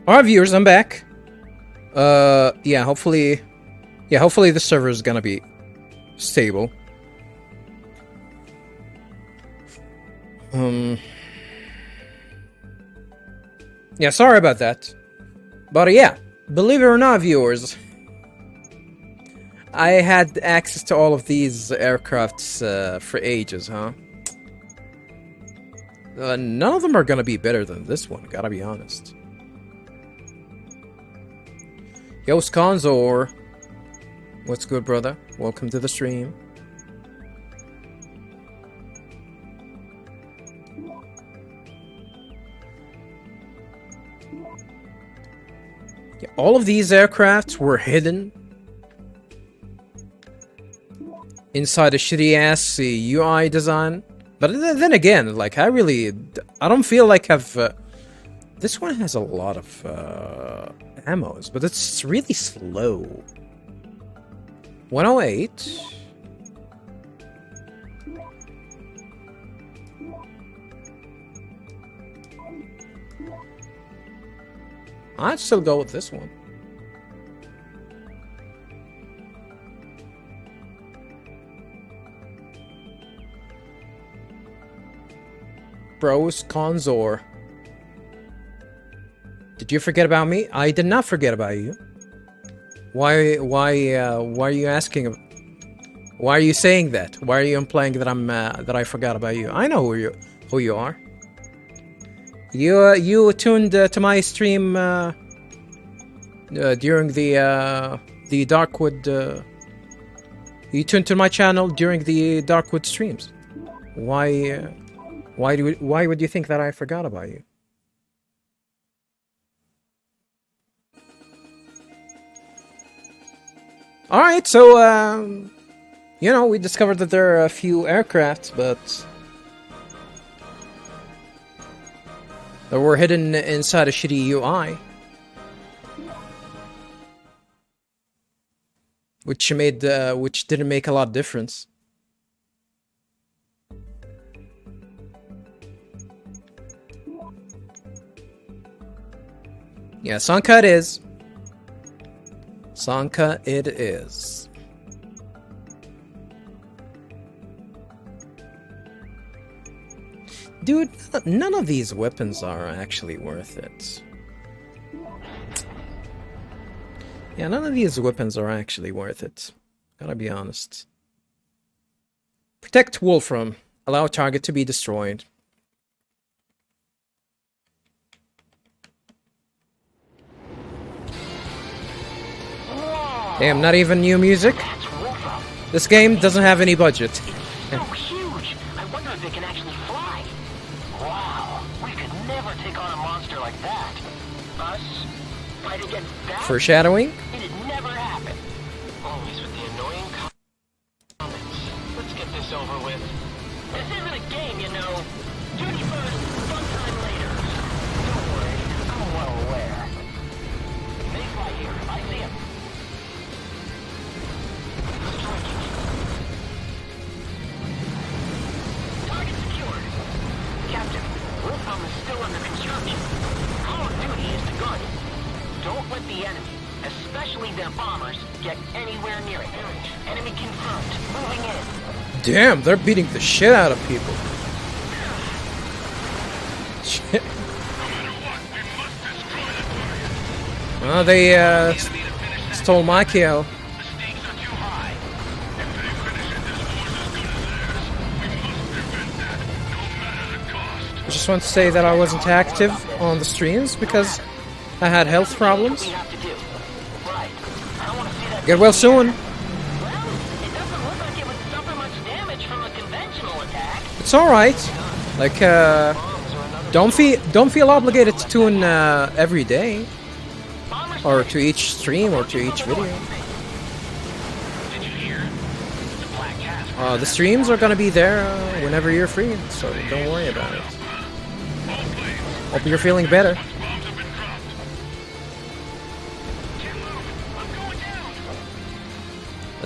Alright, viewers, I'm back. Yeah, hopefully the server is gonna be stable. Yeah, sorry about that. But yeah, believe it or not, viewers, I had access to all of these aircrafts for ages, huh? None of them are gonna be better than this one, gotta be honest. Yo, Sconzor. What's good, brother? Welcome to the stream. Yeah, all of these aircrafts were hidden inside a shitty-ass UI design. But then again, like, I don't feel like I've... this one has a lot of ammos, but it's really slow. 108. I'd still go with this one. Bros Conzor. Did you forget about me? I did not forget about you. Why are you asking? Why are you saying that? Why are you implying that that I forgot about you? I know who you are. You tuned to my stream during the Darkwood. You tuned to my channel during the Darkwood streams. Why would you think that I forgot about you? Alright, so, you know, we discovered that there are a few aircrafts, but that were hidden inside a shitty UI. Which didn't make a lot of difference. Yeah, Sanka it is. Sanka it is. Dude, none of these weapons are actually worth it. Yeah, none of these weapons are actually worth it. Gotta be honest. Protect Wolfram. Allow target to be destroyed. Damn, not even new music? This game doesn't have any budget. So huge! I wonder if it can actually fly. Wow, we could never take on a monster like that. Us fight against that? Foreshadowing? It'd never happen. Always with the annoying comments. Let's get this over with. This isn't a game, you know. Duty first, fun time later. Don't worry, I'm well aware. They fly here. I see them. Target secured. Captain, Wolfram is still under construction. Our duty is to guard it. Don't let the enemy, especially their bombers, get anywhere near it. Enemy confirmed. Moving in. Damn, they're beating the shit out of people. Shit. Well, they stole my kill. I just want to say that I wasn't active on the streams because I had health problems. Get well soon. It's alright. Like, don't feel obligated to tune every day. Or to each stream or to each video. The streams are gonna be there whenever you're free, so don't worry about it. Hope you're feeling better.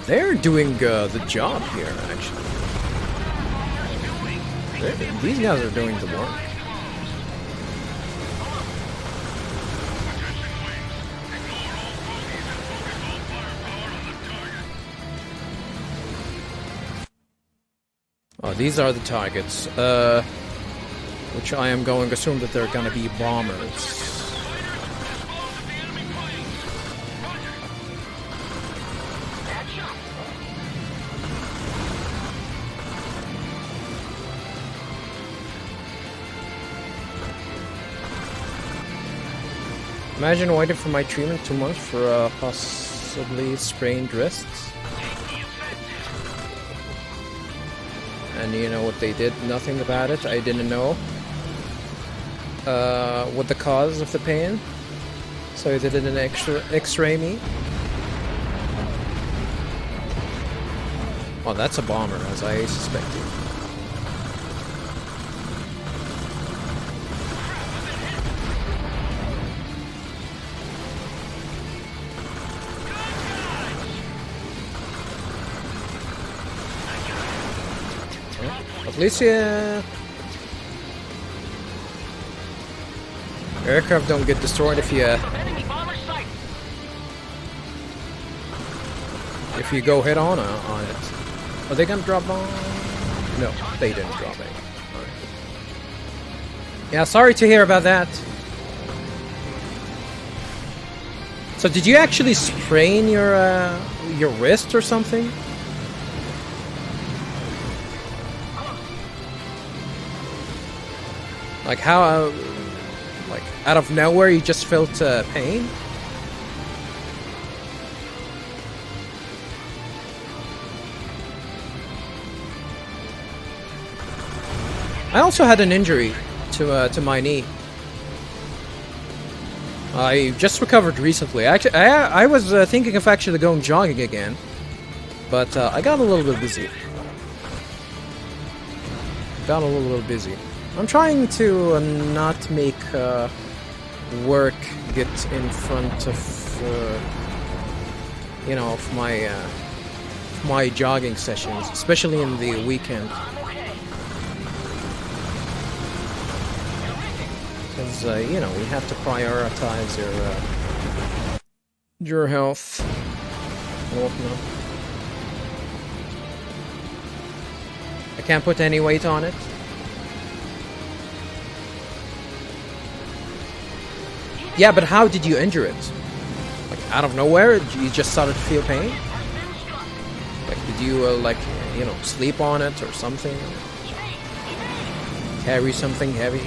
They're doing the job here, actually. These guys are doing the work. Oh, these are the targets. Which I am going to assume that they're gonna be bombers. Imagine waiting for my treatment 2 months for possibly sprained wrists. And you know what they did? Nothing about it. I didn't know what the cause of the pain. So they didn't X-ray me. Oh, that's a bomber, as I suspected. At least, yeah. Aircraft don't get destroyed if you go head on it. Are they gonna drop bombs? No, they didn't drop any. Alright. Yeah, sorry to hear about that. So did you actually sprain your wrist or something? Like how, like out of nowhere you just felt pain? I also had an injury to my knee. I just recovered recently. Actually, I was thinking of actually going jogging again, but I got a little bit busy. I'm trying to not make work get in front of, you know, of my jogging sessions, especially in the weekend. Because you know, we have to prioritize your health and whatnot. I can't put any weight on it. Yeah, but how did you injure it? Like out of nowhere, you just started to feel pain? Like did you like, you know, sleep on it or something? Carry something heavy?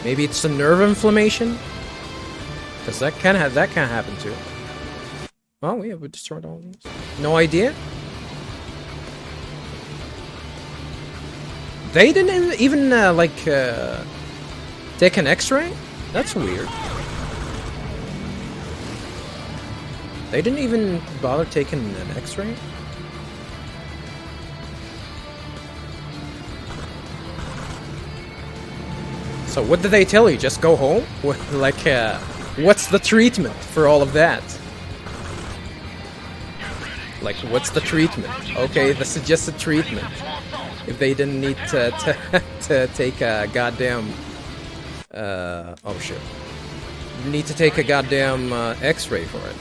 Maybe it's a nerve inflammation? Because that can happen too. Oh, yeah, we destroyed all these. No idea? They didn't even, like, take an X-ray? That's weird. They didn't even bother taking an X-ray? So what did they tell you? Just go home? Like, what's the treatment for all of that? Like, what's the treatment? Okay, the suggested treatment. If they didn't need to take a goddamn... oh shit. You need to take a goddamn X-ray for it.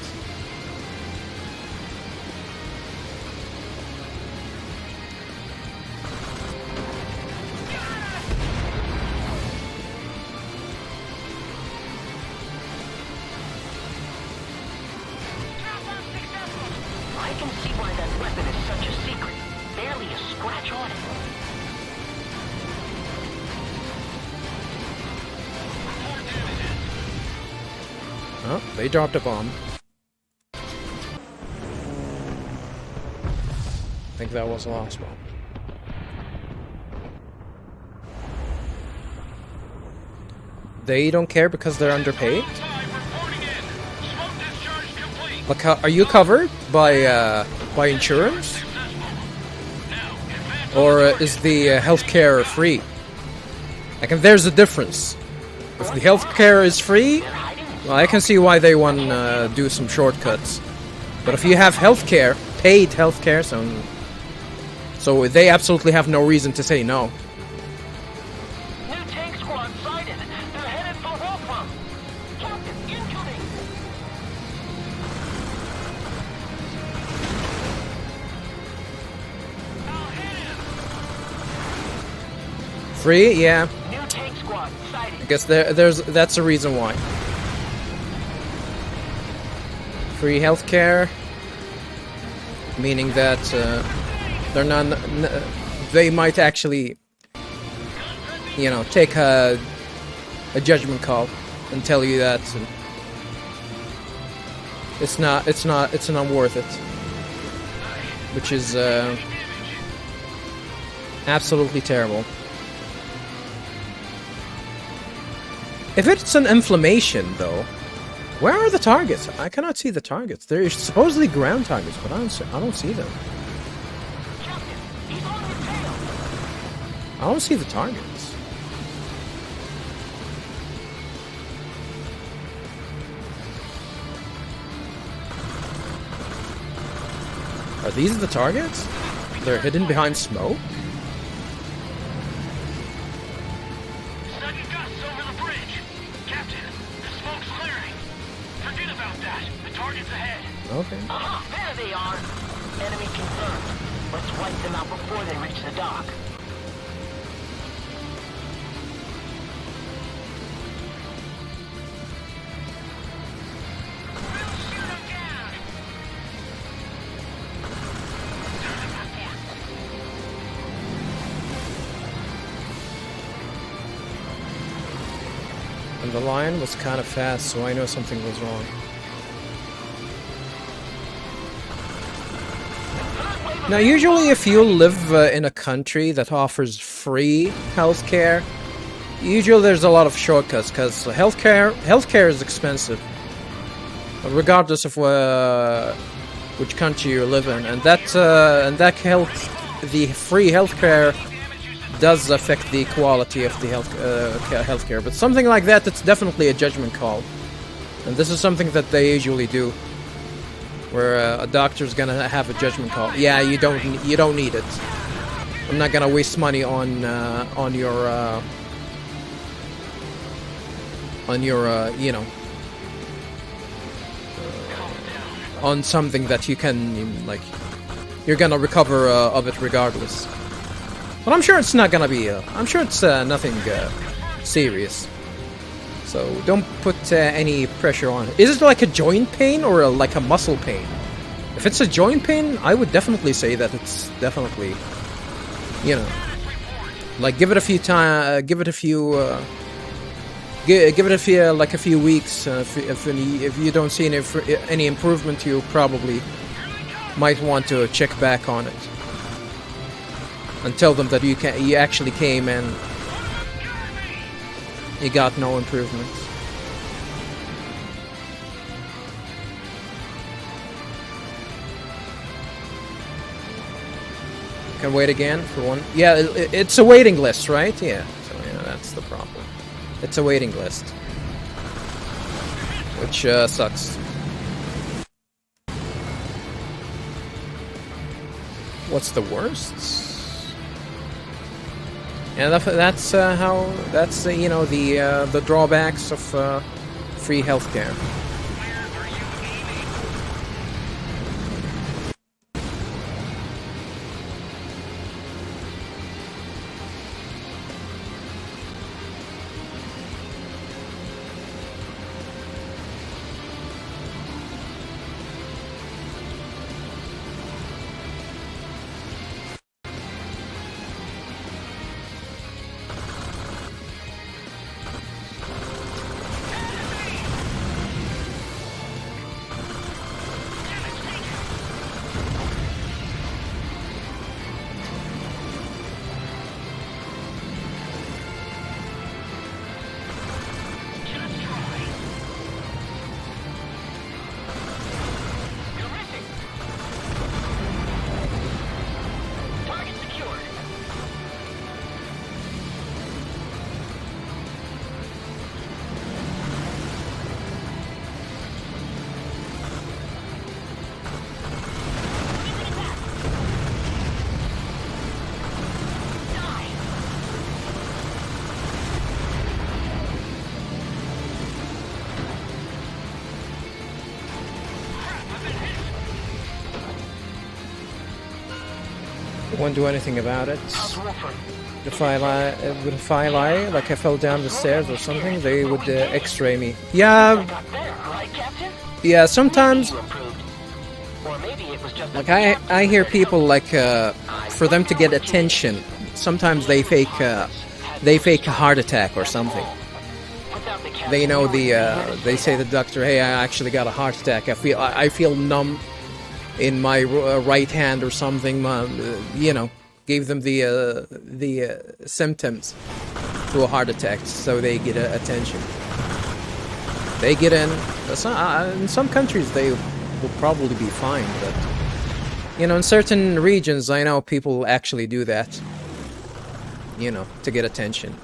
Oh, they dropped a bomb. I think that was the last one. They don't care because they're underpaid? Like, are you covered by insurance? Or is the healthcare free? Like, if there's a difference. If the healthcare is free, well, I can see why they want to do some shortcuts. But if you have healthcare, paid healthcare, so they absolutely have no reason to say no. New tank squad sighted. They're headed for Wolfram. Free, yeah. New tank squad sighted. I guess that's a reason why. Free healthcare, meaning that they're not. They might actually, you know, take a judgment call and tell you that it's not worth it, which is absolutely terrible. If it's an inflammation, though, where are the targets? I cannot see the targets. They're supposedly ground targets, but I don't see them. Captain, he's on your tail. I don't see the targets. Are these the targets? They're hidden behind smoke? Sudden gusts over the bridge. Captain, the smoke's clearing. Forget about that. The target's ahead. Okay. There they are. Enemy confirmed. Let's wipe them out before they reach the dock. And the line was kind of fast, so I know something was wrong. Now, usually if you live in a country that offers free healthcare, usually there's a lot of shortcuts, because healthcare is expensive, regardless of which country you live in, and the free healthcare does affect the quality of the healthcare. But something like that, it's definitely a judgment call, and this is something that they usually do, where a doctor's gonna have a judgment call. Yeah, you don't need it. I'm not gonna waste money on your you know, on something that you can, like, you're gonna recover of it regardless. But I'm sure it's not gonna be. I'm sure it's nothing serious. So don't put any pressure on it. Is it like a joint pain or like a muscle pain? If it's a joint pain, I would definitely say that it's definitely, you know, like give it a few like a few weeks. If you don't see any improvement, you probably might want to check back on it and tell them that you actually came and you got no improvements. Can wait again for one. Yeah, it's a waiting list, right? Yeah. So yeah, that's the problem. It's a waiting list, which sucks. What's the worst? And that's you know, the drawbacks of free healthcare. Won't do anything about it. How's Wolfram? if I lie, like I fell down the stairs or something, they would X-ray me. Yeah, yeah. Sometimes, like I hear people like for them to get attention, sometimes they fake a heart attack or something. They know they say to the doctor, "Hey, I actually got a heart attack. I feel numb in my right hand or something." You know, gave them the symptoms to a heart attack, so they get attention. They get in. In some countries, they will probably be fine, but you know, in certain regions, I know people actually do that. You know, to get attention.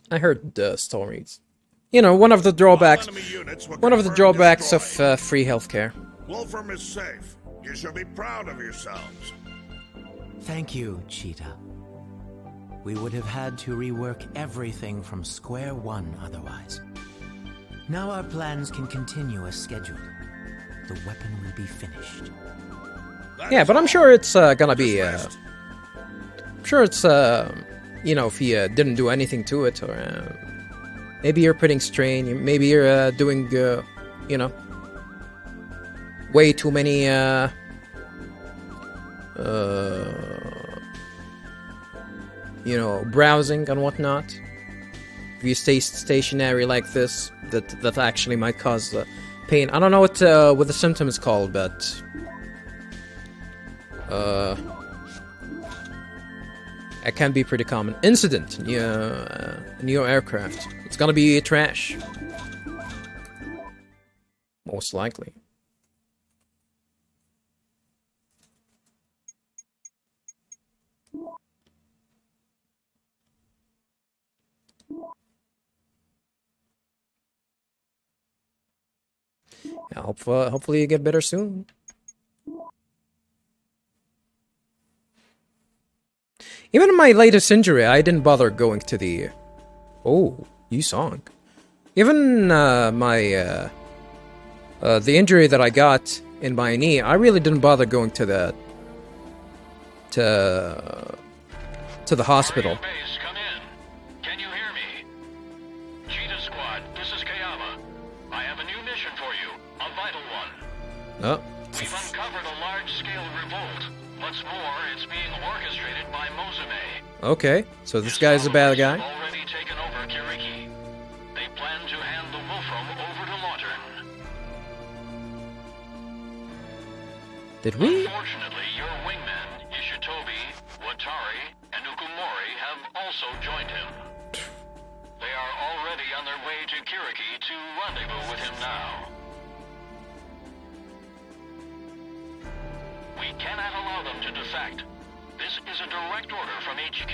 I heard stories. You know, one of the drawbacks of free healthcare. Wolfram is safe. You should be proud of yourselves. Thank you, Cheetah. We would have had to rework everything from square one otherwise. Now our plans can continue as scheduled. The weapon will be finished. Yeah, but I'm sure it's gonna be. I'm sure it's you know, if you didn't do anything to it, or maybe you're putting strain. Maybe you're doing, you know, way too many. You know, browsing and whatnot. If you stay stationary like this, that actually might cause pain. I don't know what the symptom is called, but it can be pretty common. Incident in your aircraft. It's gonna be trash. Most likely. Yeah, hopefully you get better soon. Even in my latest injury, I didn't bother going to the... Oh, you song. Even the injury that I got in my knee, I really didn't bother going to the... to the hospital. Base, come in. Can you hear me? Cheetah Squad, this is Kayama. I have a new mission for you, a vital one. Oh. We've uncovered a large-scale revolt. What's more, it's being orchestrated by Mozume. Okay, so this guy's a bad guy. Already taken over Kiriki. They plan to hand the Wolfram over to Lawton. Did we? Unfortunately, your wingmen, Ishitobi, Watari, and Ukumori have also joined him. They are already on their way to Kiriki to rendezvous with him now. We cannot allow them to defect. This is a direct order from HQ.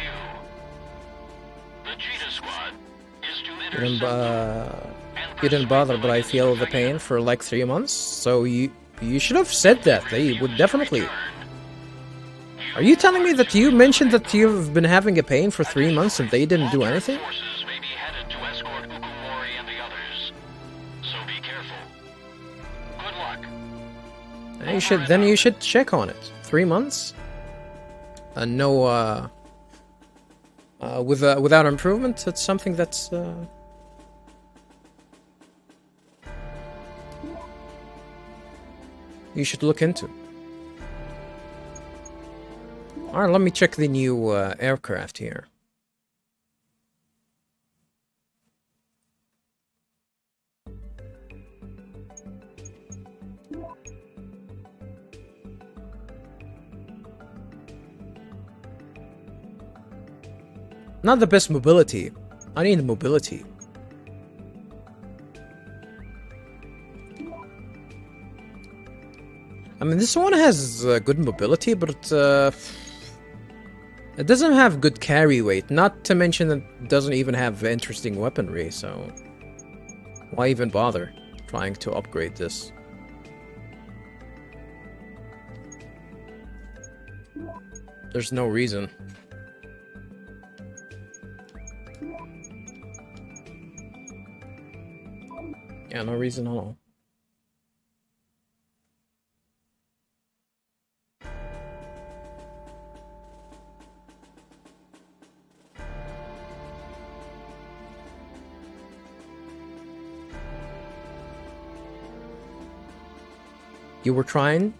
The Cheetah Squad is to intercept them and You didn't bother, but I feel the pain for like 3 months, so you should have said that. They would definitely... Are you telling me that you mentioned that you've been having a pain for 3 months and they didn't do anything? Forces may be headed to escort Ukumori and the others. So be careful. Good luck. You should check on it. 3 months? No, without improvement, it's something that's, you should look into. Alright, let me check the new aircraft here. Not the best mobility. I need mobility. I mean, this one has good mobility, but it doesn't have good carry weight. Not to mention that it doesn't even have interesting weaponry, so why even bother trying to upgrade this? There's no reason. Yeah, no reason at all. You were trying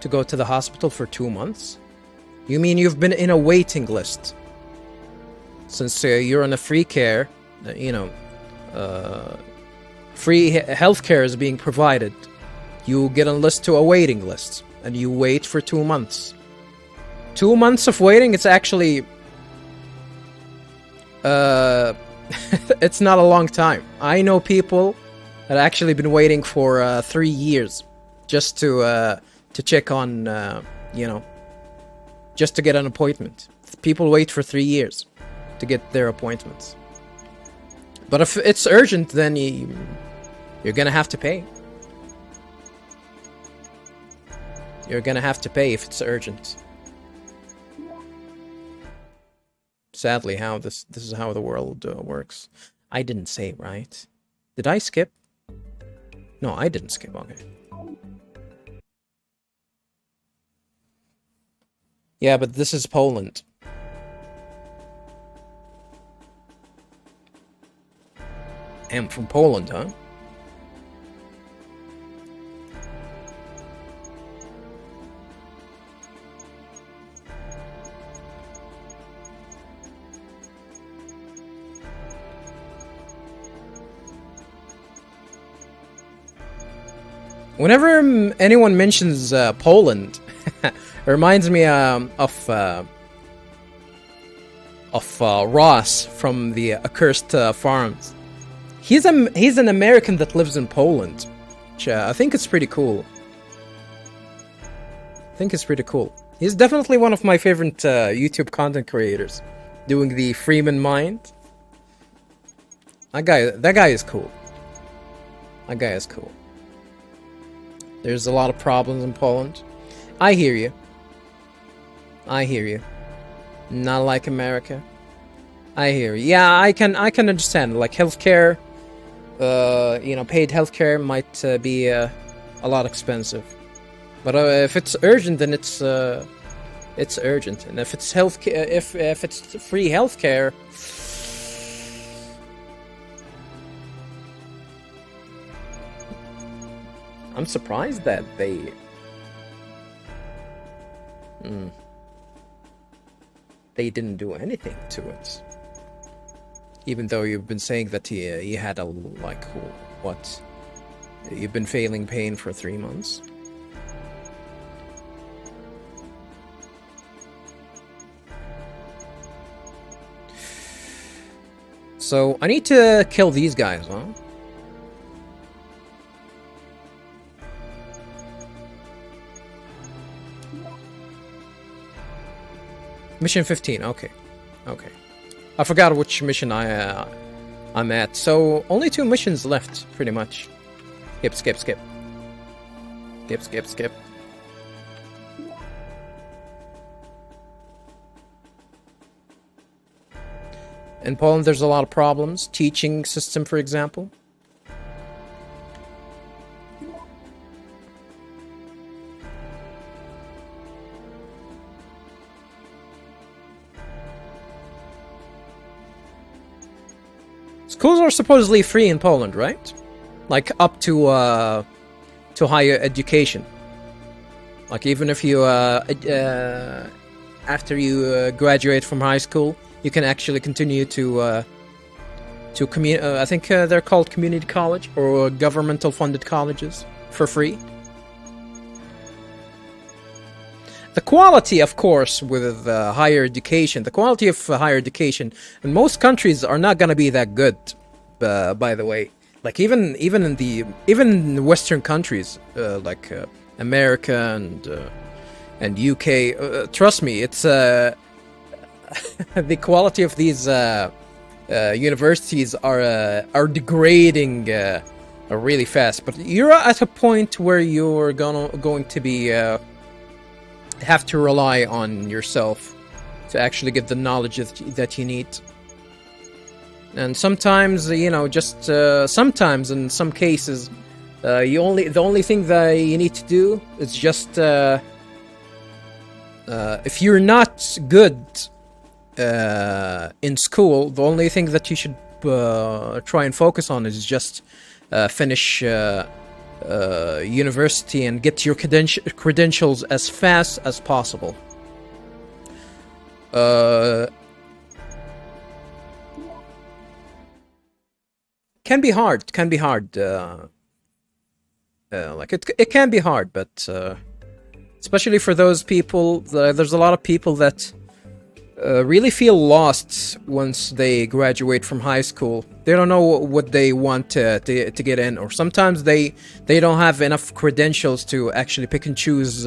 to go to the hospital for 2 months? You mean you've been in a waiting list? Since you're on a free care, free healthcare is being provided. You get on list to a waiting list, and you wait for 2 months. 2 months of waiting, it's actually... it's not a long time. I know people that actually been waiting for 3 years just to check on, just to get an appointment. People wait for 3 years to get their appointments. But if it's urgent, then you're gonna have to pay. You're gonna have to pay if it's urgent. Sadly, this is how the world works. I didn't say, right? Did I skip? No, I didn't skip. Okay. Yeah, but this is Poland. I'm from Poland, huh? Whenever anyone mentions Poland, it reminds me of Ross from the Accursed Farms. He's an American that lives in Poland, which I think it's pretty cool. He's definitely one of my favorite YouTube content creators, doing the Freeman Mind. That guy is cool. There's a lot of problems in Poland. I hear you. Not like America. I hear you. Yeah, I can understand. Like healthcare, paid healthcare might be a lot expensive. But if it's urgent, then it's urgent. And if it's healthcare, if it's free healthcare, I'm surprised that they didn't do anything to it. Even though you've been saying that he had a, like, what? You've been feeling pain for 3 months? So, I need to kill these guys, huh? Mission 15, okay. I forgot which mission I'm at. So, only 2 missions left, pretty much. Skip. In Poland, there's a lot of problems. Teaching system, for example. Schools are supposedly free in Poland, right? Like up to higher education. Like even if you after you graduate from high school, you can actually continue to I think they're called community college or governmental funded colleges for free. The quality, of course, with higher education, the quality of higher education in most countries are not gonna be that good. By the way, like even in the Western countries, like America and UK, trust me, it's the quality of these universities are degrading really fast. But you're at a point where you're going to be have to rely on yourself to actually get the knowledge that you need. And sometimes, just sometimes in some cases, the only thing that you need to do is just if you're not good in school, the only thing that you should try and focus on is just finish university and get your credentials as fast as possible. Can be hard. Like it can be hard, but especially for those people, there's a lot of people that really feel lost once they graduate from high school. They don't know what they want to get in, or sometimes they don't have enough credentials to actually pick and choose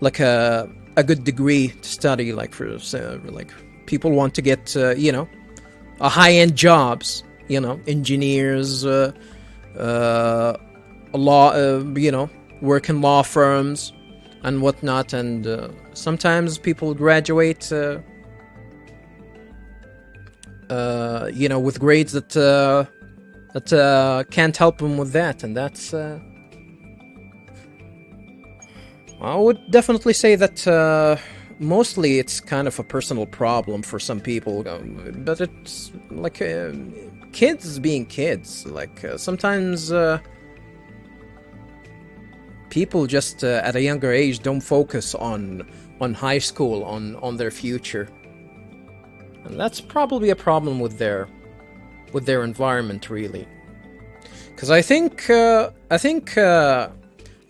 like a good degree to study. Like for like people want to get you know, a high-end jobs, you know, engineers, law, you know, work in law firms and whatnot, and sometimes people graduate you know, with grades that can't help them with that, and that's I would definitely say that mostly it's kind of a personal problem for some people, but it's like kids being kids. Like sometimes people just at a younger age don't focus on high school, on their future. And that's probably a problem with their environment, really. Because I think a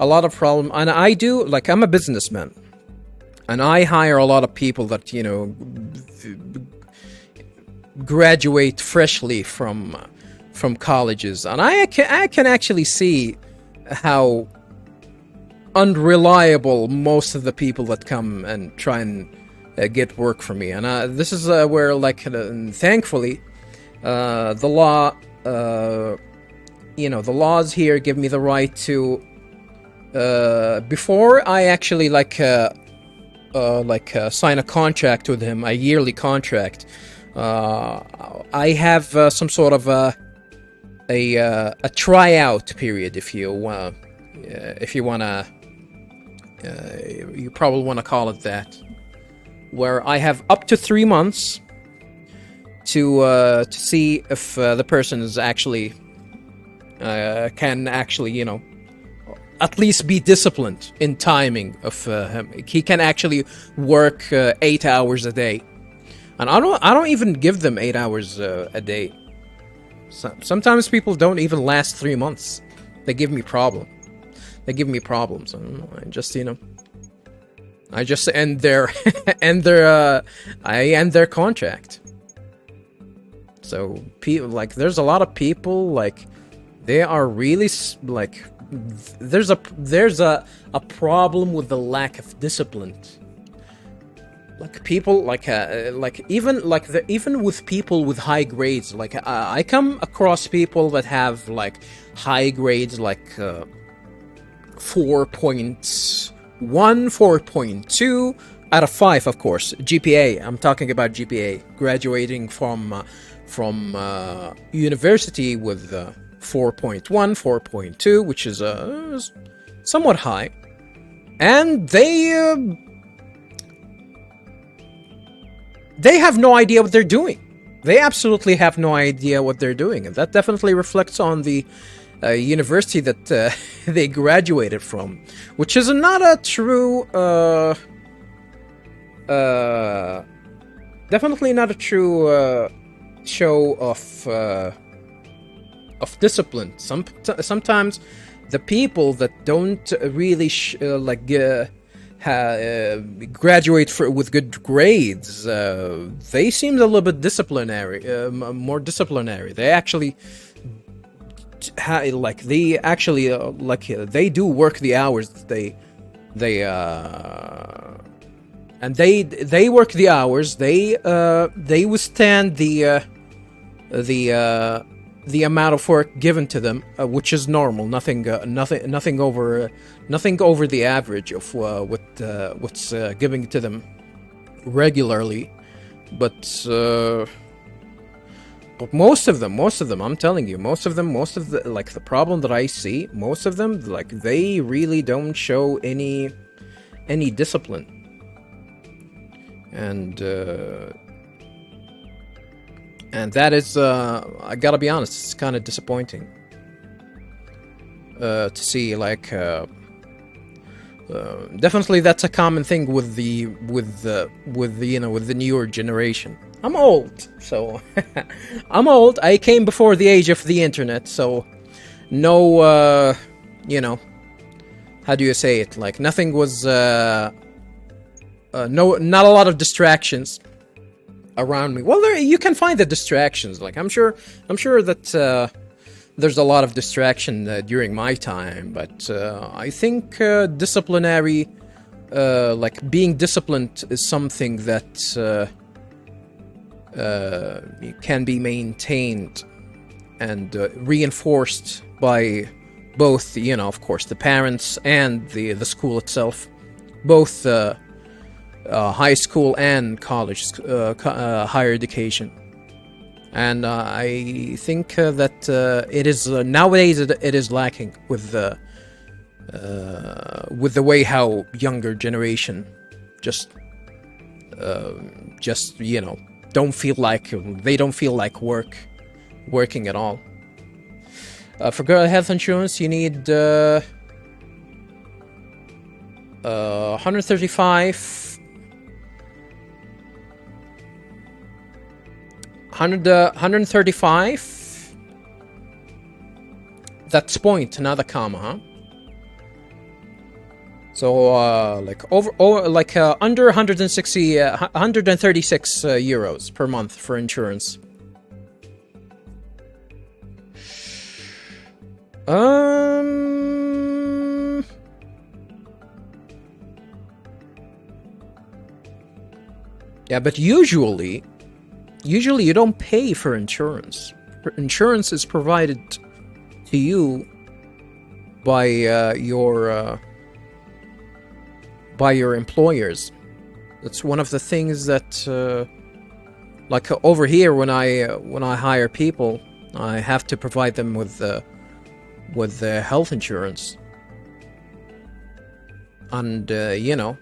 lot of problem, and I do, like, I'm a businessman, and I hire a lot of people that, you know, graduate freshly from colleges, and I can actually see how unreliable most of the people that come and try and get work for me. And this is where, like, thankfully, the law, you know, the laws here give me the right to, before I actually sign a contract with him, a yearly contract, I have some sort of a tryout period, if you wanna, you probably wanna call it that, where I have up to 3 months to see if the person is actually can actually, you know, at least be disciplined in timing of him. He can actually work 8 hours a day, and I don't even give them 8 hours a day. Sometimes people don't even last 3 months. They give me problems. And I just, you know, I just end their I end their contract. So people, like, there's a lot of people, like, they are really like, there's a problem with the lack of discipline. Like people, like even with people with high grades, like I come across people that have like high grades, like 4.1, 4.2 out of 5, of course. GPA. I'm talking about GPA. Graduating from university with 4.1, 4.2, which is somewhat high, and they have no idea what they're doing. They absolutely have no idea what they're doing, and that definitely reflects on the university that they graduated from, which is not a true, definitely not a true show of discipline. Sometimes the people that don't really graduate with good grades, they seem a little bit disciplinary, more disciplinary. They actually they do work the hours that they work the hours. They withstand the amount of work given to them, which is normal. Nothing over the average of what's given to them regularly. But most of them, I'm telling you, most of the, like, the problem that I see, most of them, like, they really don't show any discipline, and that is, I gotta be honest, it's kind of disappointing. to see, like, definitely that's a common thing with the you know, with the newer generation. I'm old, so I'm old. I came before the age of the internet, so no, you know, how do you say it? Like, nothing was, not a lot of distractions around me. Well, you can find the distractions. Like, I'm sure that there's a lot of distraction during my time, but I think disciplinary, like being disciplined, is something that can be maintained and reinforced by both, you know, of course, the parents and the school itself, both high school and college, higher education. And I think that it is nowadays it is lacking with the way how younger generation just you know, don't feel like working at all. For girl health insurance, you need 135. 135. That's point, not a comma, huh? So, like under 160, 136 euros per month for insurance. Yeah, but usually you don't pay for insurance. Insurance is provided to you by your employers. That's one of the things that, like over here, when I hire people, I have to provide them with health insurance. And you know,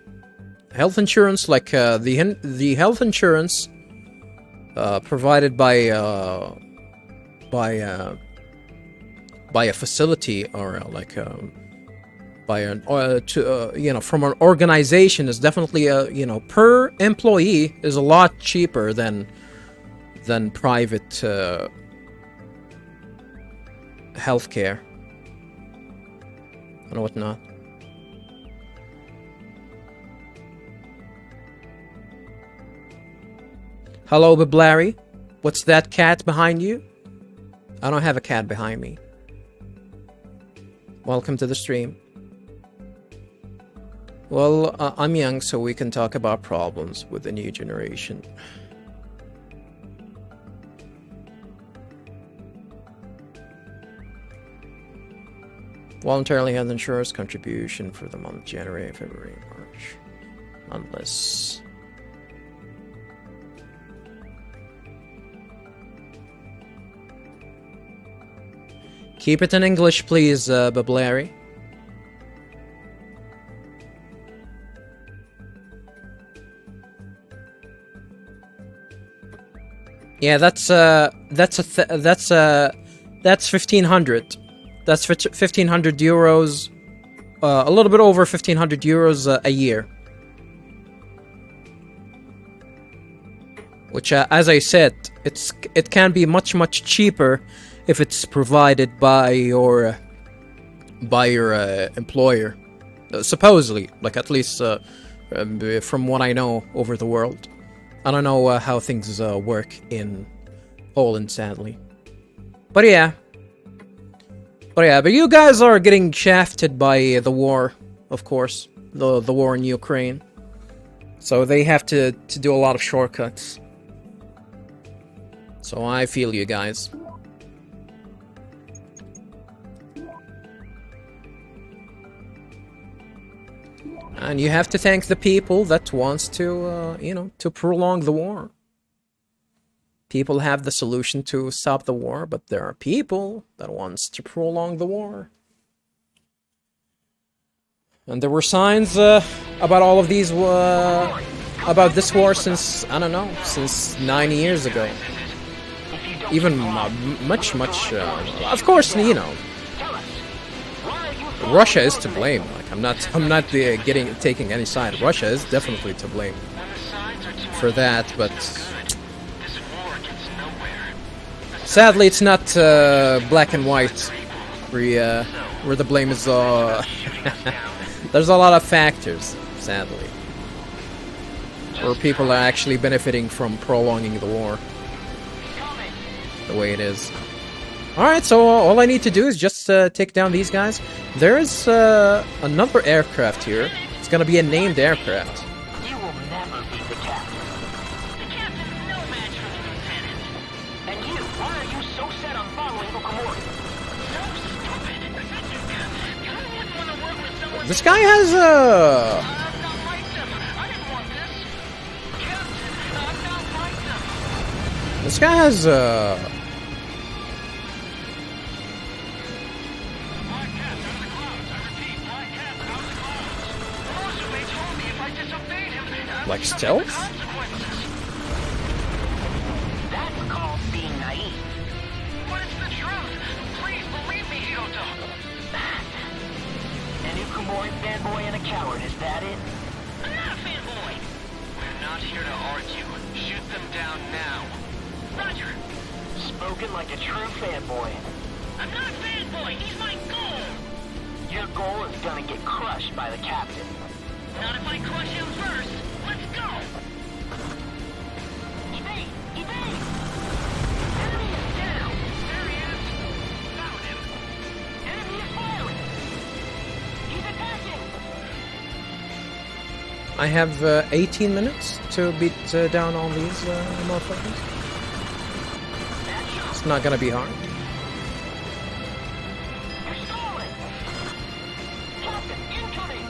health insurance, like the health insurance provided by a facility, or like by an you know, from an organization, is definitely you know, per employee is a lot cheaper than private healthcare and whatnot. Hello, Biblary. What's that cat behind you? I don't have a cat behind me. Welcome to the stream. Well, I'm young, so we can talk about problems with the new generation. Voluntarily health insurance contribution for the month January, February, March. Unless... Keep it in English, please, Biblary. Yeah, that's 1,500. That's 1,500 euros. A little bit over 1,500 euros a year. Which, as I said, it can be much cheaper if it's provided by your employer, supposedly, like, at least from what I know over the world. I don't know how things work in Poland, sadly. But yeah, but you guys are getting shafted by the war, of course, the war in Ukraine. So they have to do a lot of shortcuts. So I feel you guys. And you have to thank the people that wants to, you know, to prolong the war. People have the solution to stop the war, but there are people that wants to prolong the war. And there were signs about all of these, about this war since, I don't know, since 9 years ago. Even much, of course, you know. Russia is to blame. Like I'm not taking any side. Russia is definitely to blame for that, but sadly it's not black and white where the blame is. There's a lot of factors, sadly, where people are actually benefiting from prolonging the war the way it is. Alright, so all I need to do is just take down these guys. There is another aircraft here. It's gonna be a named aircraft. You will never be the captain. The captain's no match for the lieutenant. And you, why are you so set on following Okamori? So stupid. You wouldn't want to work with someone. This guy has I'm not like them. I didn't want this. Captain, I'm not like them. This guy has Black cats out of the clouds. I repeat, black cats out of the clouds. Mosue told me if I disobeyed him, like stealth? consequences. That's called being naive. But it's the truth. Please believe me, Hiroto. An Ukumori fanboy and a coward, is that it? I'm not a fanboy. We're not here to argue. Shoot them down now. Roger. Spoken like a true fanboy. I'm not a fanboy. He's my goal. Your goal is gonna get crushed by the captain. Not if I crush him first. Let's go. Evade! Evade! Enemy is down. There he is. Found him. Enemy is firing. He's attacking. I have 18 minutes to beat down all these motherfuckers. It's not gonna be hard. You're stalling. Captain, incoming.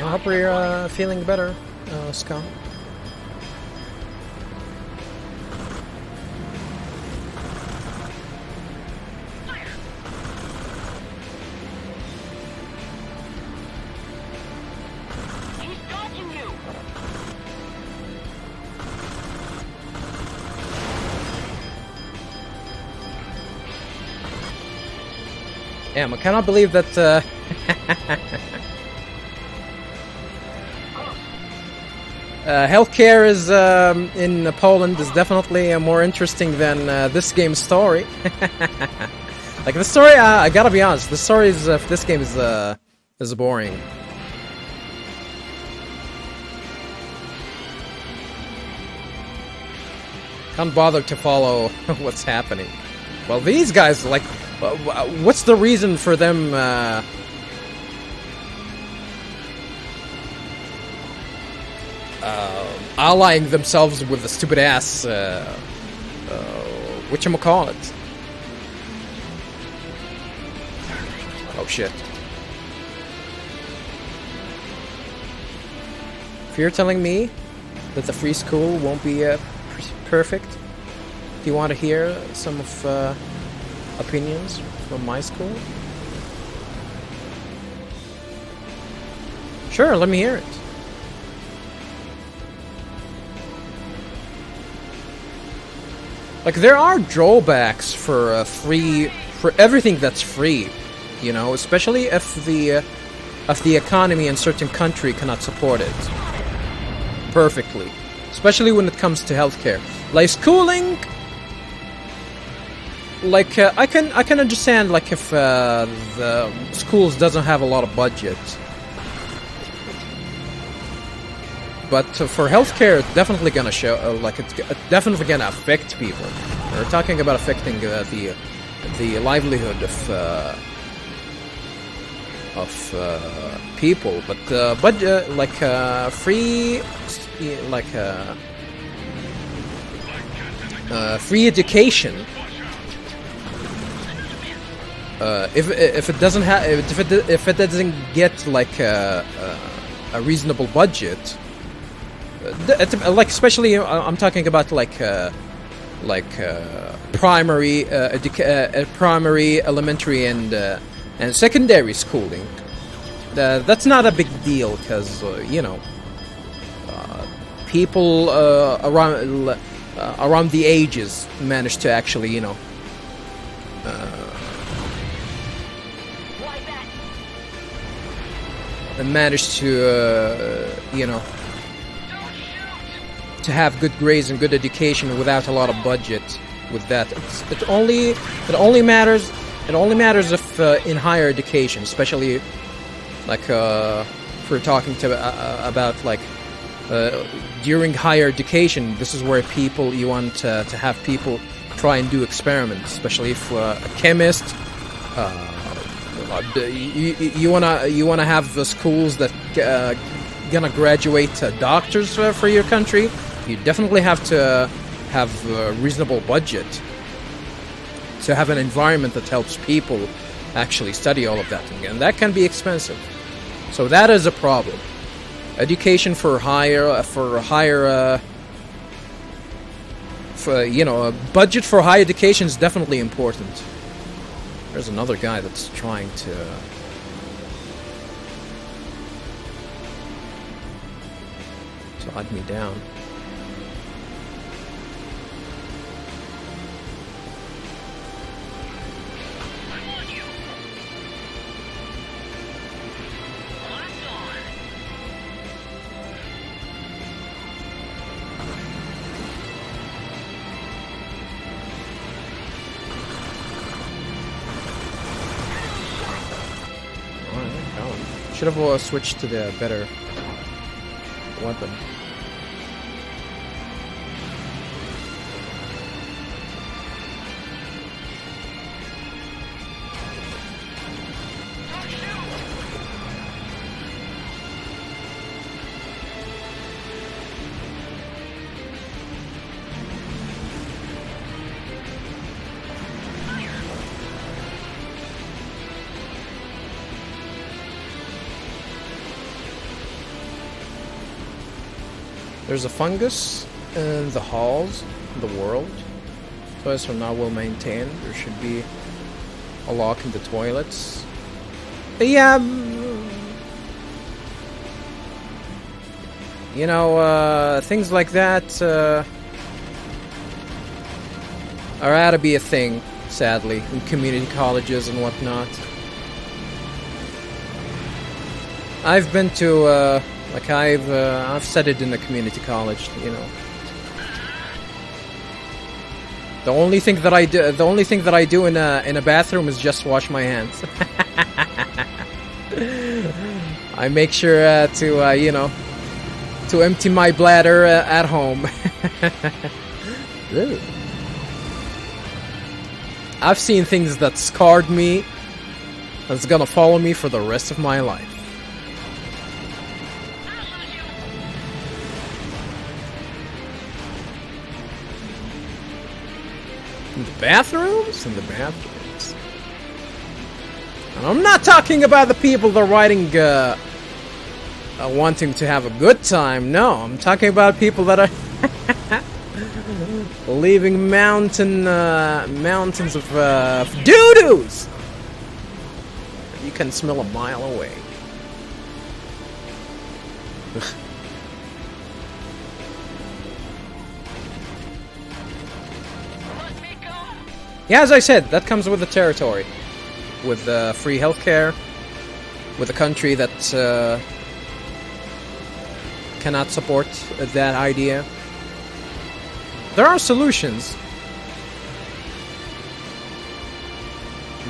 I hope you're feeling better, Scott. He's dodging you. Damn, I cannot believe that. Healthcare is in Poland is definitely more interesting than this game's story. Like the story, I gotta be honest. The story is this game is boring. Can't bother to follow what's happening. Well, these guys, like, what's the reason for them? Allying themselves with the stupid ass, whatchamacallit? Oh shit. If you're telling me that the free school won't be perfect, do you want to hear some of opinions from my school? Sure, let me hear it. Like, there are drawbacks for everything that's free, you know, especially if the economy in certain country cannot support it perfectly, especially when it comes to healthcare. Like schooling, like I can understand, like, if the schools doesn't have a lot of budget. But for healthcare, it's definitely gonna show, like, it's definitely gonna affect people. We're talking about affecting the livelihood of people, but like free, like free education if it doesn't have if it doesn't get like a reasonable budget, like especially I'm talking about like primary, primary, elementary, and secondary schooling. That's not a big deal because you know, people around the ages manage to actually, you know, manage to you know, to have good grades and good education without a lot of budget. With that, it only matters if in higher education, especially like if we're talking to about like during higher education. This is where you want to have people try and do experiments, especially if a chemist. You wanna have the schools that gonna graduate doctors for your country. You definitely have to have a reasonable budget to have an environment that helps people actually study all of that, and that can be expensive. So that is a problem. Education for you know, a budget for higher education is definitely important. There's another guy that's trying to hunt me down. Should have switched to the better weapon. There's a fungus in the halls, in the world. Toilets are not well maintained. There should be a lock in the toilets. But yeah, you know, things like that are out to be a thing, sadly, in community colleges and whatnot. I've been to like I've studied in a community college, you know. The only thing that I do in a bathroom is just wash my hands. I make sure to you know, to empty my bladder at home. I've seen things that scarred me. That's gonna follow me for the rest of my life. In the bathrooms? In the bathrooms. And I'm not talking about the people that are writing wanting to have a good time. No, I'm talking about people that are leaving mountains of doo-doos. You can smell a mile away. Yeah, as I said, that comes with the territory. With free healthcare. With a country that cannot support that idea. There are solutions.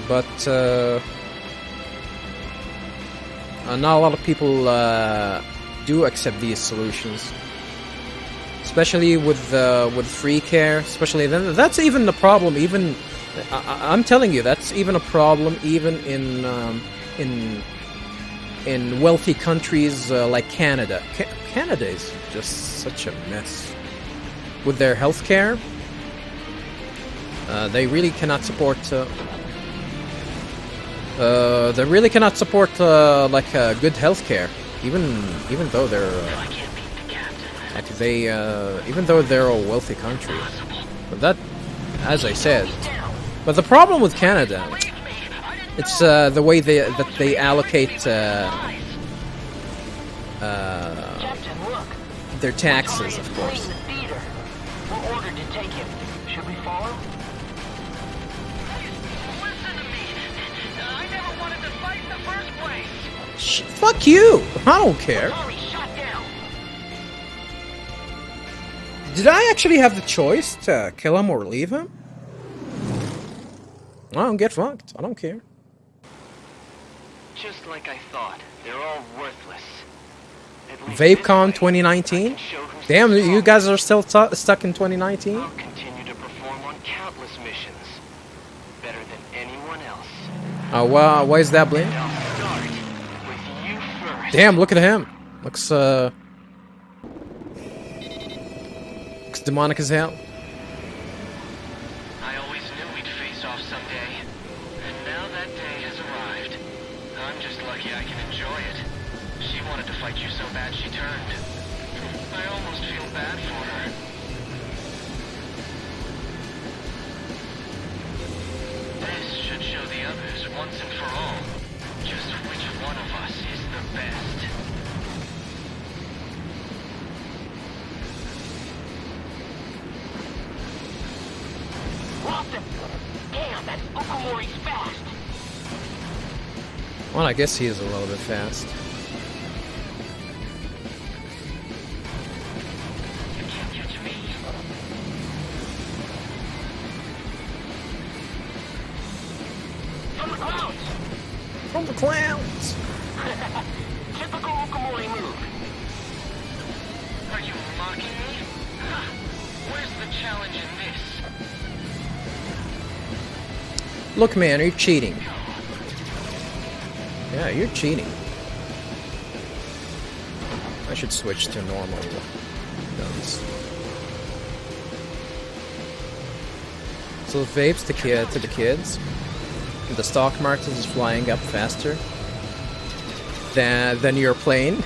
But not a lot of people do accept these solutions. Especially with free care, especially then, that's even the problem. Even I'm telling you, that's even a problem. Even in wealthy countries like Canada. Canada is just such a mess with their healthcare. They really cannot support They really cannot support like good healthcare, even though they're like even though they're a wealthy country. But that, as I said, but the problem with Canada, it's the way that they allocate their taxes, of course. We're ordered to take him. Should we follow? Listen to me. I never wanted to fight in the first place. Fuck you! I don't care. Mori shot down. Did I actually have the choice to kill him or leave him? I don't get fucked. I don't care. Just like I thought, they're all worthless. VapeCon 2019? Damn, you guys are still stuck in 2019? I'll continue to perform on countless missions. Better than anyone else. Oh, wow, why is that blame? I'll start with you first. Damn, look at him. Looks demonic as hell. I always knew we'd face off someday. And now that day has arrived. I'm just lucky I can enjoy it. She wanted to fight you so bad she turned. I almost feel bad for her. This should show the others once and for all just which one of us is the best. Lost him! Damn, that Okumori's fast! Well, I guess he is a little bit fast. You can't catch me. From the clouds! From the clouds! Typical Okumori move. Are you mocking me? Ha! Where's the challenge in this? Look, man, you're cheating. Yeah, you're cheating. I should switch to normal guns. So the vapes to the kids. The stock market is flying up faster than your plane.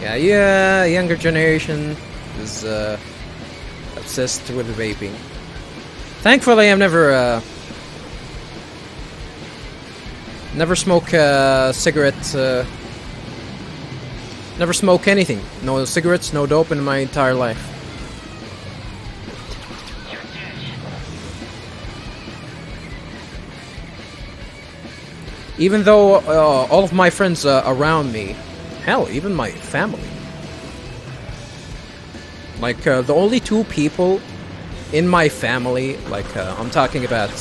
Yeah, younger generation is obsessed with vaping. Thankfully, I've never smoke cigarettes. Never smoke anything. No cigarettes, no dope in my entire life. Even though all of my friends around me, hell, even my family. Like, the only two people in my family, like, I'm talking about,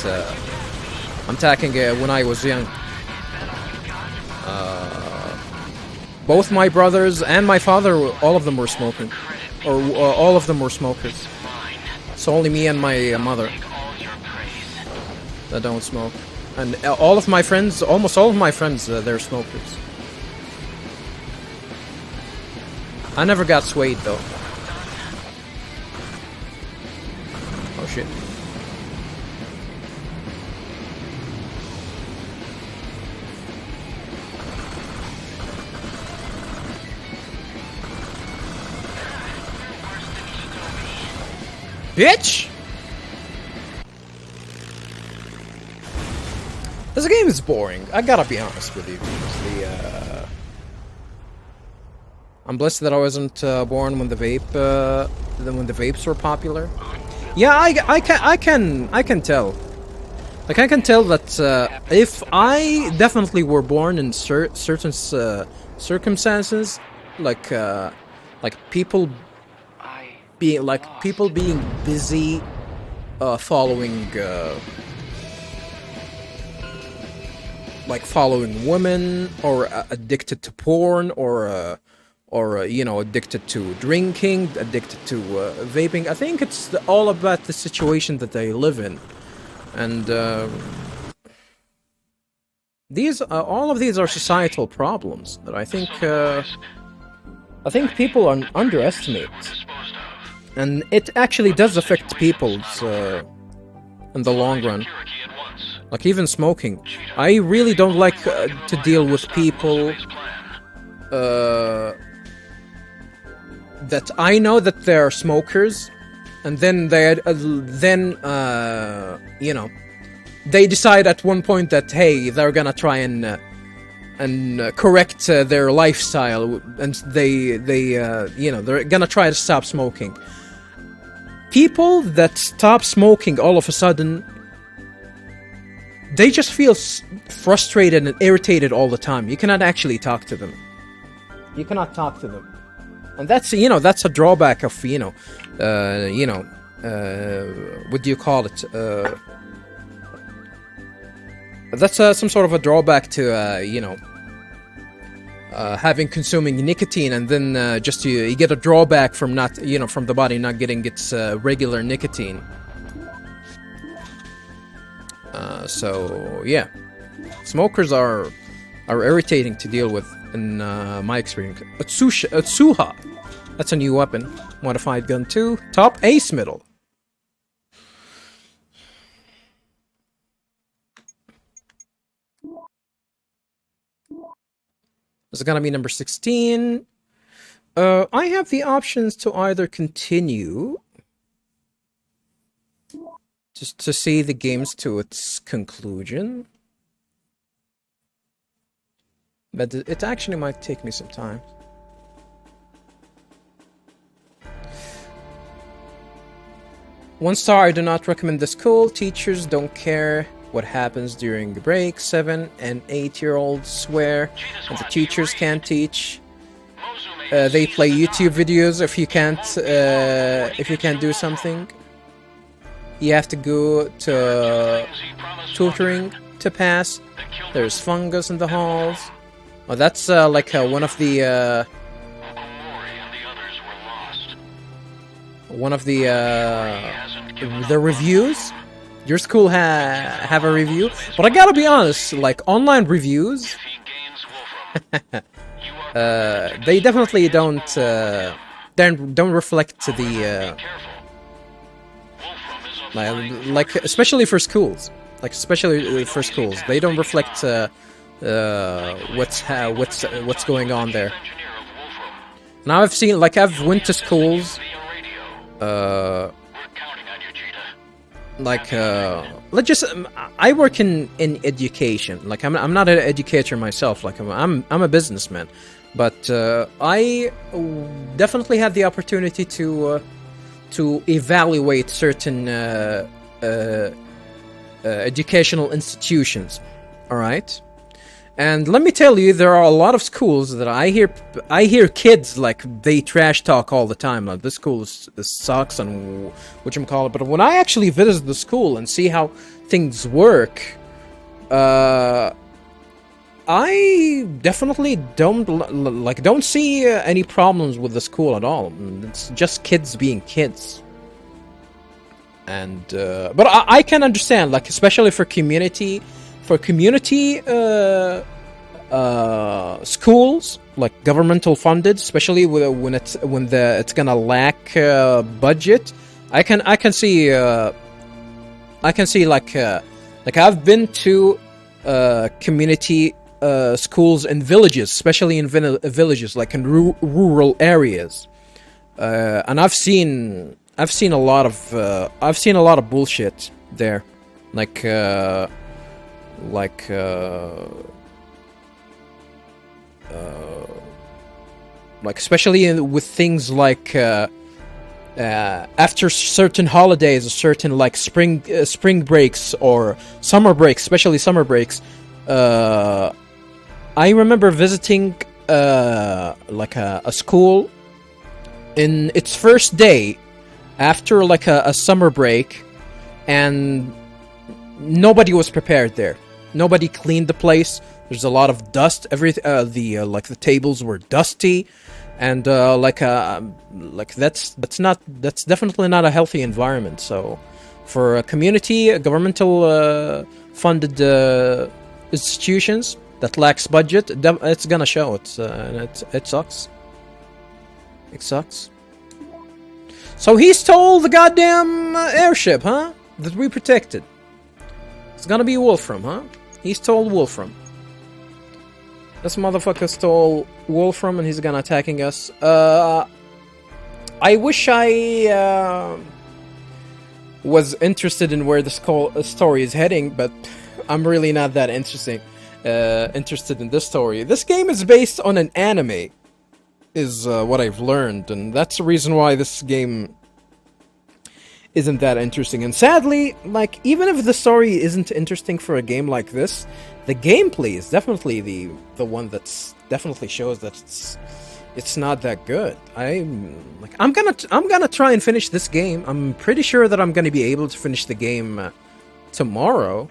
when I was young. Both my brothers and my father, all of them were smoking. Or all of them were smokers. So only me and my mother that don't smoke. And all of my friends, almost all of my friends, they're smokers. I never got swayed, though. Oh, shit. Bitch! This game is boring. I gotta be honest with you. I'm blessed that I wasn't born when the vapes were popular. Yeah, I can tell. Like, I can tell that if I definitely were born in certain circumstances, like people being busy following women, or addicted to porn, or you know, addicted to drinking, addicted to vaping. I think it's all about the situation that they live in, and all of these are societal problems that I think people underestimate. and it actually does affect people's in the long run. Like even smoking, I really don't like to deal with people that I know that they're smokers, and then you know, they decide at one point that hey, they're gonna try and correct their lifestyle, and they you know, they're gonna try to stop smoking. People that stop smoking all of a sudden, they just feel frustrated and irritated all the time. You cannot actually talk to them. You cannot talk to them, and that's, you know, that's a drawback of, you know, what do you call it? That's some sort of a drawback to you know, having consuming nicotine, and then just you get a drawback from not, you know, from the body not getting its regular nicotine. So yeah, smokers are irritating to deal with in my experience. Utsuha, that's a new weapon, modified gun 2, top ace middle. This is gonna be number 16. I have the options to either continue just to see the games to its conclusion, but it actually might take me some time. One star, I do not recommend the school. Teachers don't care what happens during the break. 7 and 8-year-olds swear that the teachers can't teach. They play YouTube videos if you can't do something. You have to go to tutoring to pass. There's fungus in the halls. Oh, that's like one of the reviews. Your school have a review, but I gotta be honest, like online reviews, they definitely don't reflect to the like especially for schools, they don't reflect what's going on there. Now I've seen, like, I've went to schools, like let's just I work in education. Like I'm not an educator myself. Like I'm a businessman, but I definitely had the opportunity to evaluate certain educational institutions. All right. And let me tell you, there are a lot of schools that I hear kids, like, they trash talk all the time. Like, this school sucks and whatchamacallit. But when I actually visit the school and see how things work, I definitely don't see any problems with the school at all. It's just kids being kids. And but I can understand, like, especially for community schools, like governmental funded, especially when it's gonna lack budget. I can see like I've been to community schools in villages, especially in villages, like in rural areas, and I've seen a lot of bullshit there, like especially with things like after certain holidays, certain like spring breaks or summer breaks, especially summer breaks. I remember visiting like a school in its first day after like a summer break, and nobody was prepared there. Nobody cleaned the place. There's a lot of dust. The tables were dusty, and that's definitely not a healthy environment. So, for a community, governmental funded institutions that lacks budget, it's gonna show. It sucks. It sucks. So he stole the goddamn airship, huh? That we protected. It's gonna be Wolfram, huh? He stole Wolfram. This motherfucker stole Wolfram and he's gonna attacking us. I wish I was interested in where this story is heading, but I'm really not that interested in this story. This game is based on an anime, is what I've learned, and that's the reason why this game isn't that interesting. And sadly, like, even if the story isn't interesting for a game like this, the gameplay is definitely the one that's definitely shows that it's not that good. I'm gonna try and finish this game. I'm pretty sure that I'm gonna be able to finish the game tomorrow.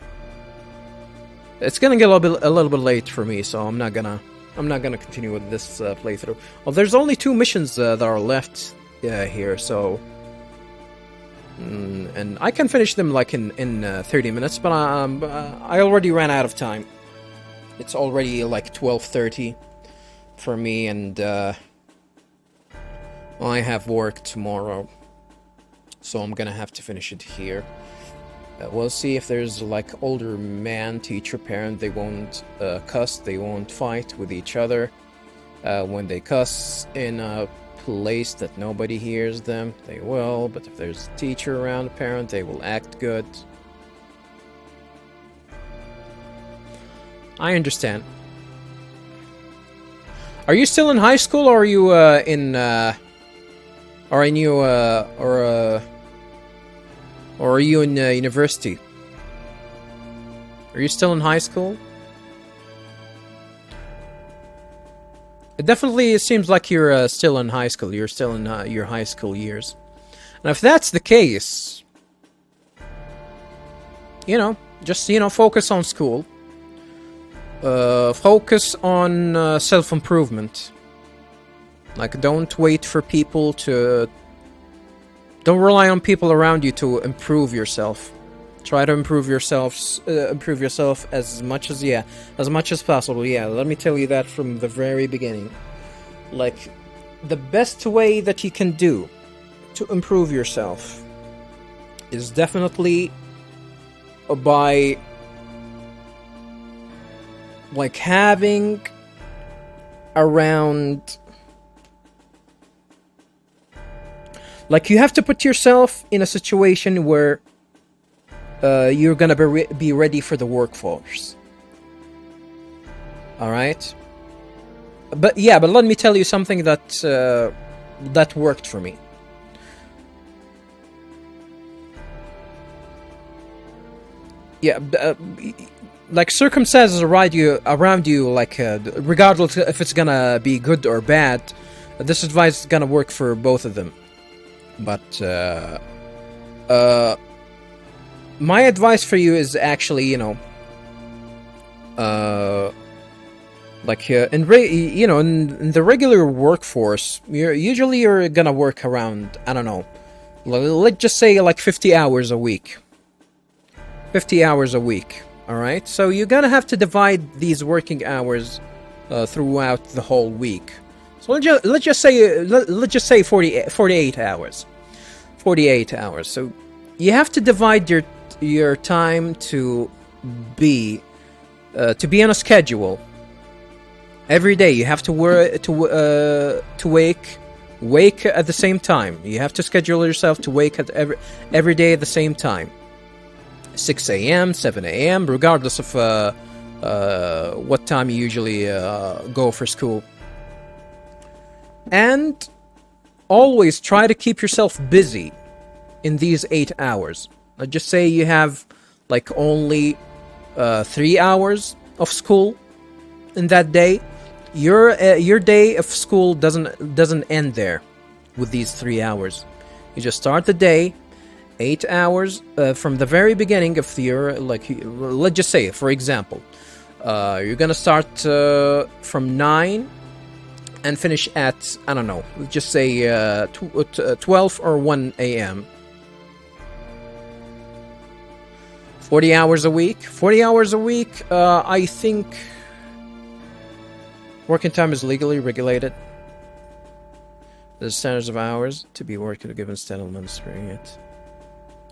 It's gonna get a little bit late for me, so I'm not gonna continue with this playthrough. Well, there's only 2 missions that are left here, so and I can finish them like in 30 minutes, but I already ran out of time. It's already like 12:30 for me, and I have work tomorrow, so I'm gonna have to finish it here. We'll see if there's like older man, teacher, parent. They won't cuss, they won't fight with each other. When they cuss in a place that nobody hears them, they will, but if there's a teacher around, a parent, they will act good. I understand. Are you still in high school, or are you or are you in university? Are you still in high school? It definitely seems like you're still in high school. You're still in your high school years. And if that's the case, just, focus on school. Focus on self-improvement. Like, don't wait for people to... Don't rely on people around you to improve yourself. Try to improve yourself as much as possible. Yeah, let me tell you that from the very beginning. Like, the best way that you can do to improve yourself is definitely by, like, having around... Like, you have to put yourself in a situation where you're gonna be ready for the workforce. Alright? But let me tell you something that worked for me. Yeah, like, circumstances around you, like, regardless if it's gonna be good or bad, this advice is gonna work for both of them. But my advice for you is actually, in the regular workforce, you're gonna work around, I don't know, let's just say like 50 hours a week. 50 hours a week, alright? So you're gonna have to divide these working hours throughout the whole week. So let's just say 48 hours. 48 hours. So you have to divide your time to be on a schedule. Every day you have to wake at the same time. You have to schedule yourself to wake at every day at the same time. 6 a.m., 7 a.m., regardless of what time you usually go for school. And always try to keep yourself busy in these 8 hours. Let's just say you have like only 3 hours of school in that day. Your day of school doesn't end there with these 3 hours. You just start the day 8 hours from the very beginning of your, like, let's just say, for example, you're gonna start from 9 and finish at, I don't know, let's just say 12 or 1 a.m. 40 hours a week. 40 hours a week, I think working time is legally regulated. The standards of hours to be worked at a given settlement period.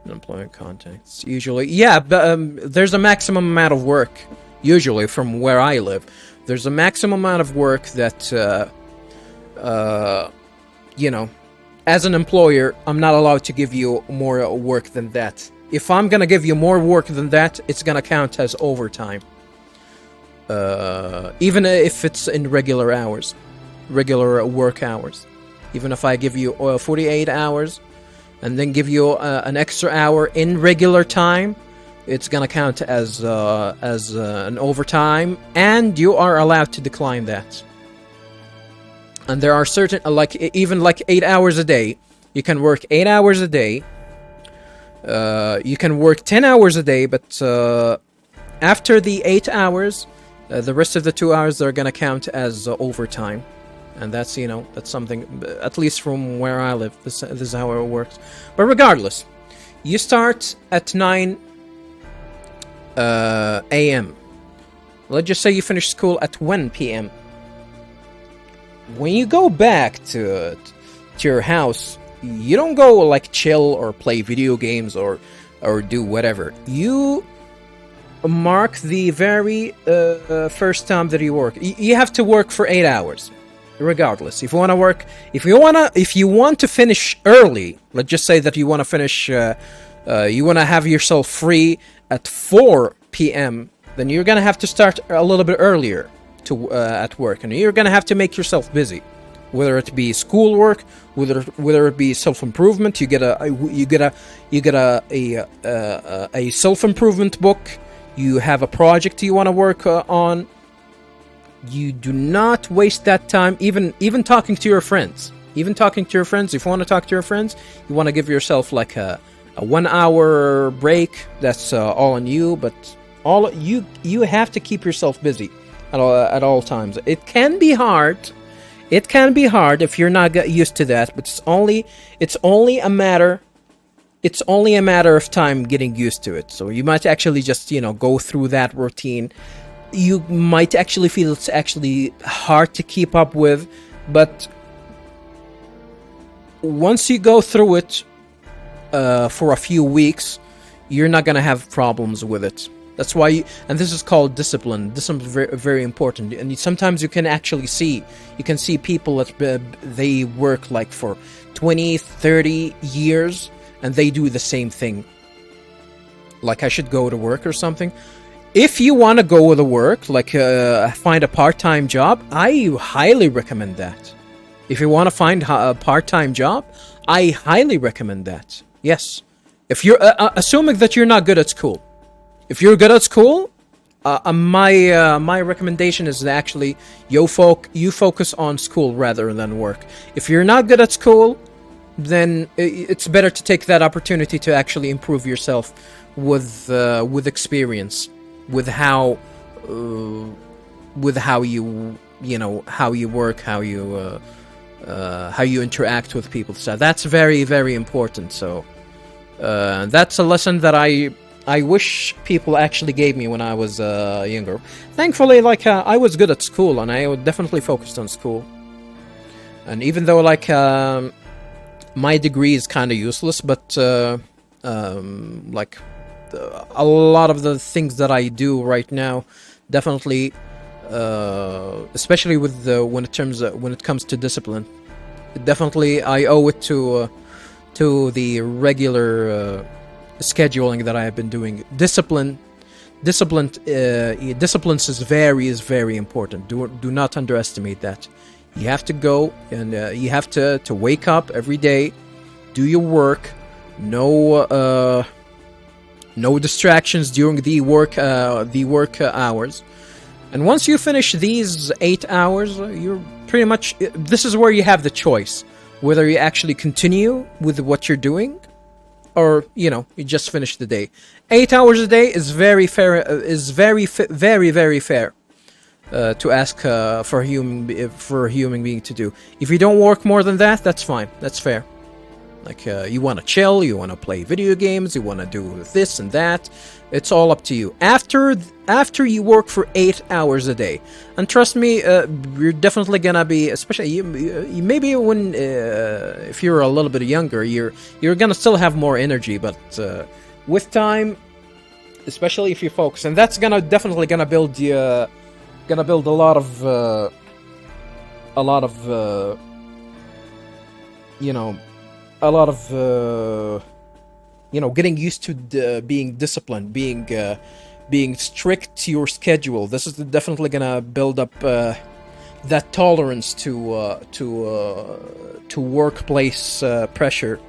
Employment contacts. Usually, yeah, but there's a maximum amount of work. Usually, from where I live, there's a maximum amount of work that, you know, as an employer, I'm not allowed to give you more work than that. If I'm gonna give you more work than that, it's gonna count as overtime. Even if it's in regular hours, regular work hours. Even if I give you 48 hours, and then give you an extra hour in regular time, it's gonna count as an overtime, and you are allowed to decline that. And there are certain, like even like 8 hours a day, you can work 8 hours a day. You can work 10 hours a day, but after the 8 hours, the rest of the 2 hours are gonna count as overtime. And that's, you know, that's something, at least from where I live, this is how it works. But regardless, you start at 9 a.m. Let's just say you finish school at 1 p.m. When you go back to your house, you don't go like chill or play video games or do whatever. You mark the very first time that you work. You have to work for 8 hours. Regardless, if you want to work, if you want to finish early, let's just say that you want to finish, you want to have yourself free at 4 p.m., then you're gonna have to start a little bit earlier to at work, and you're gonna have to make yourself busy, whether it be schoolwork, whether it be self-improvement. You get a self-improvement book. You have a project you want to work on. You do not waste that time, even talking to your friends. Even talking to your friends, if you want to talk to your friends, you want to give yourself like a 1 hour break. That's all on you, but you have to keep yourself busy at all times. It can be hard. It can be hard if you're not used to that, but it's only a matter of time getting used to it. So you might actually just, you know, go through that routine. You might actually feel it's actually hard to keep up with, but once you go through it for a few weeks, you're not gonna have problems with it. That's why, and this is called discipline. Discipline is very, very important. And sometimes you can actually see people that they work like for 20, 30 years, and they do the same thing. Like, I should go to work or something. If you want to go to work, like find a part-time job, I highly recommend that. If you want to find a part-time job, I highly recommend that. Yes. If you're assuming that you're not good at school. If you're good at school, my recommendation is that actually you focus on school rather than work. If you're not good at school, then it's better to take that opportunity to actually improve yourself with experience. With how you work, how you interact with people. So that's very, very important. So that's a lesson that I wish people actually gave me when I was younger. Thankfully, like I was good at school, and I definitely focused on school. And even though like my degree is kind of useless, but like. A lot of the things that I do right now, definitely, especially with when it comes to discipline, definitely I owe it to the regular scheduling that I have been doing. Discipline is very important. Do not underestimate that. You have to go and you have to wake up every day, do your work. No distractions during the work hours. And once you finish these 8 hours, you're pretty much... This is where you have the choice. Whether you actually continue with what you're doing, or, you know, you just finish the day. 8 hours a day is very fair, very, very fair to ask for a human being to do. If you don't work more than that, that's fine. That's fair. Like, you want to chill, you want to play video games, you want to do this and that. It's all up to you. After you work for 8 hours a day, and trust me, you're definitely gonna be, especially you maybe when if you're a little bit younger, you're gonna still have more energy, but with time, especially if you focus, and that's definitely gonna build a lot of getting used to being disciplined, being strict to your schedule. This is definitely gonna build up that tolerance to workplace pressure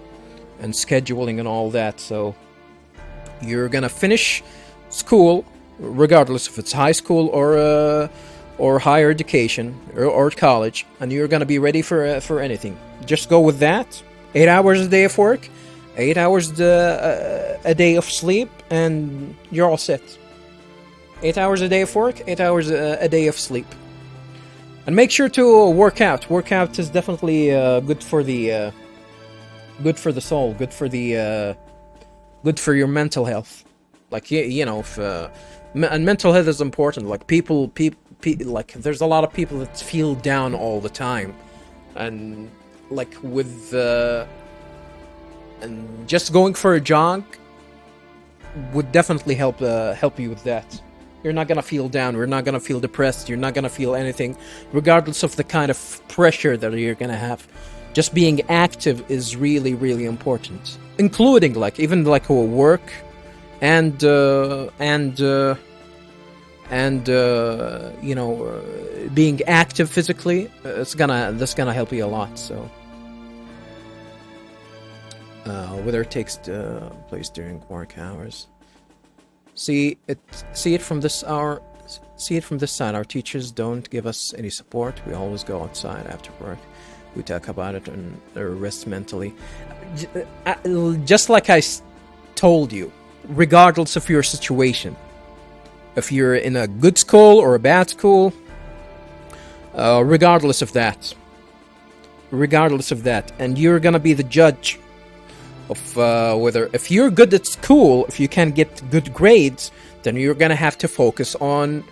and scheduling and all that. So you're gonna finish school, regardless if it's high school or higher education or college, and you're gonna be ready for anything. Just go with that. 8 hours a day of work, 8 hours a day of sleep, and you're all set. 8 hours a day of work, 8 hours a day of sleep. And make sure to work out. Work out is definitely good for the soul, good for your mental health. Like, and mental health is important. Like, people, like, there's a lot of people that feel down all the time, and like and just going for a jog would definitely help you with that. You're not gonna feel down. You're not gonna feel depressed. You're not gonna feel anything, regardless of the kind of pressure that you're gonna have. Just being active is really, really important, including even work and being active physically. That's gonna help you a lot. So. Whether it takes place during work hours. See it from this side. Our teachers don't give us any support. We always go outside after work. We talk about it and rest mentally. Just like I told you, regardless of your situation, if you're in a good school or a bad school, regardless of that, and you're gonna be the judge of whether, if you're good at school, if you can get good grades, then you're gonna have to focus on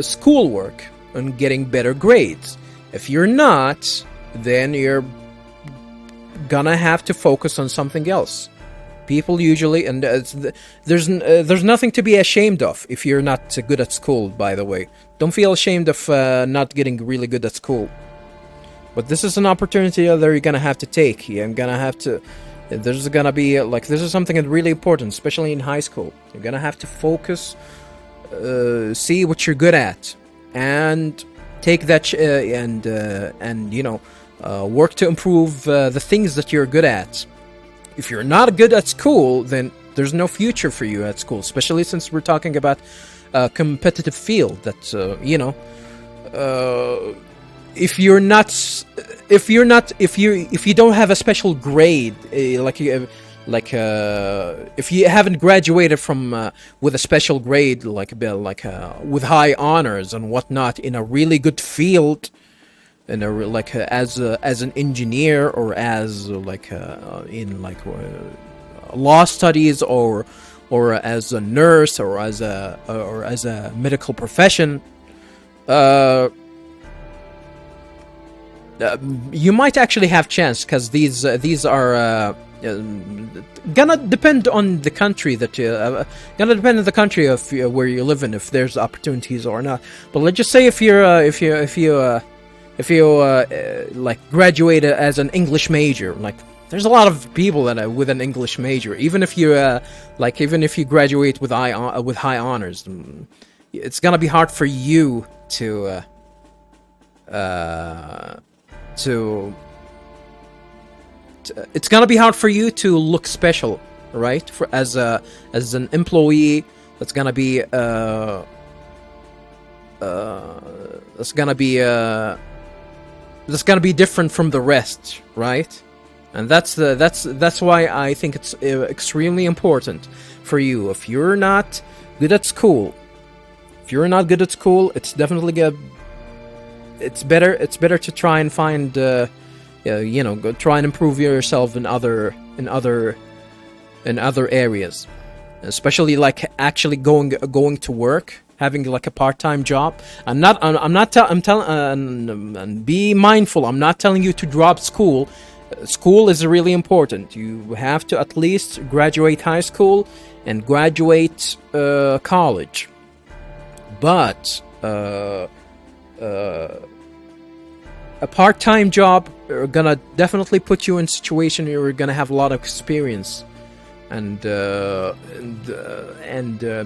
schoolwork and getting better grades. If you're not, then you're gonna have to focus on something else. People usually, and there's nothing to be ashamed of if you're not good at school. By the way, don't feel ashamed of not getting really good at school. But this is an opportunity that you're gonna have to take. You're gonna have to. There's gonna be this is something that's really important, especially in high school. You're gonna have to focus, see what you're good at, and take that work to improve the things that you're good at. If you're not good at school, then there's no future for you at school, especially since we're talking about a competitive field. That if you don't have a special grade, if you haven't graduated from with a special grade, with high honors and whatnot in a really good field, and as an engineer, or as in law studies, or as a nurse, or as a medical profession, you might actually have chance, because these are gonna depend on the country that where you live in, if there's opportunities or not. But let's just say if you graduated as an English major, there's a lot of people that with an English major, even if you graduate with high honors, it's gonna be hard for you to it's gonna be hard for you to look special, right? As an employee, that's gonna be different from the rest, right? And that's why I think it's extremely important for you. If you're not good at school, it's definitely it's better to try and find you know, go try and improve yourself in other areas, especially like actually going to work, having like a part-time job. I'm telling, and be mindful, I'm not telling you to drop school. School is really important. You have to at least graduate high school and graduate college. But a part-time job are gonna definitely put you in a situation where you're gonna have a lot of experience, and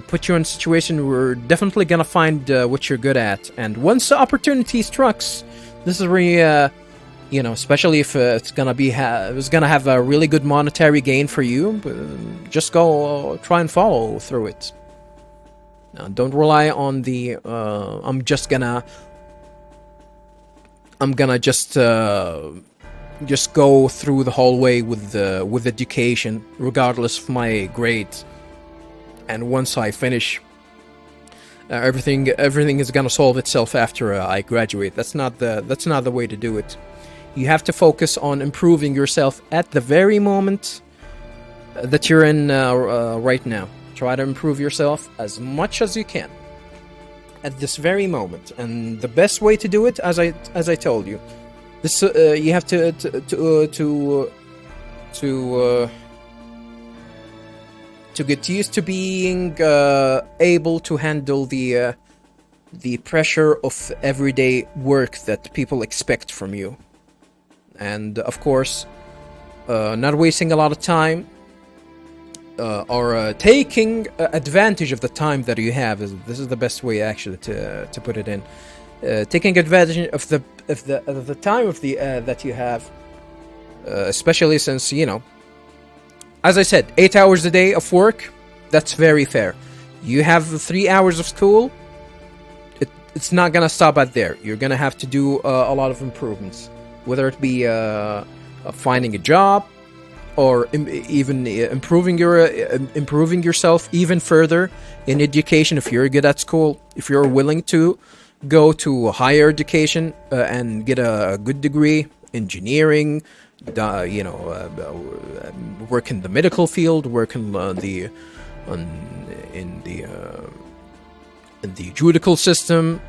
put you in a situation where you're definitely gonna find what you're good at. And once the opportunity strikes, this is where you know, especially if it's gonna have a really good monetary gain for you, just go try and follow through it. Now, don't rely on the I'm gonna just go through the whole way with education, regardless of my grades. And once I finish, everything is gonna solve itself after I graduate. That's not the way to do it. You have to focus on improving yourself at the very moment that you're in right now. Try to improve yourself as much as you can at this very moment, and the best way to do it, as I told you, this you have to get used to being able to handle the pressure of everyday work that people expect from you, and of course, not wasting a lot of time. Or taking advantage of the time that you have. This is the best way actually to put it in. Taking advantage of the time that you have, especially since, you know, as I said, 8 hours a day of work. That's very fair. You have 3 hours of school. It's not gonna stop at there. You're gonna have to do a lot of improvements, whether it be finding a job, or even improving yourself even further in education. If you're good at school, if you're willing to go to higher education and get a good degree, engineering, you know, work in the medical field, work in the judicial system,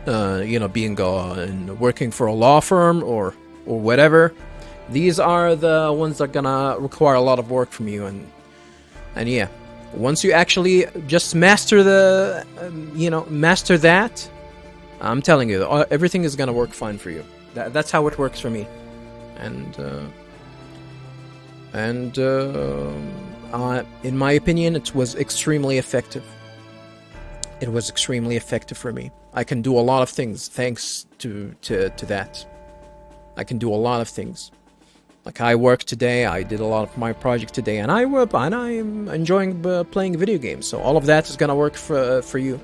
you know, being and working for a law firm or whatever. These are the ones that are gonna require a lot of work from you, and yeah, once you actually just master master that, I'm telling you, everything is gonna work fine for you. That's how it works for me, and in my opinion, it was extremely effective. It was extremely effective for me. I can do a lot of things thanks to that. I can do a lot of things. Like, I worked today, I did a lot of my project today, and I'm enjoying playing video games. So all of that is gonna work for you.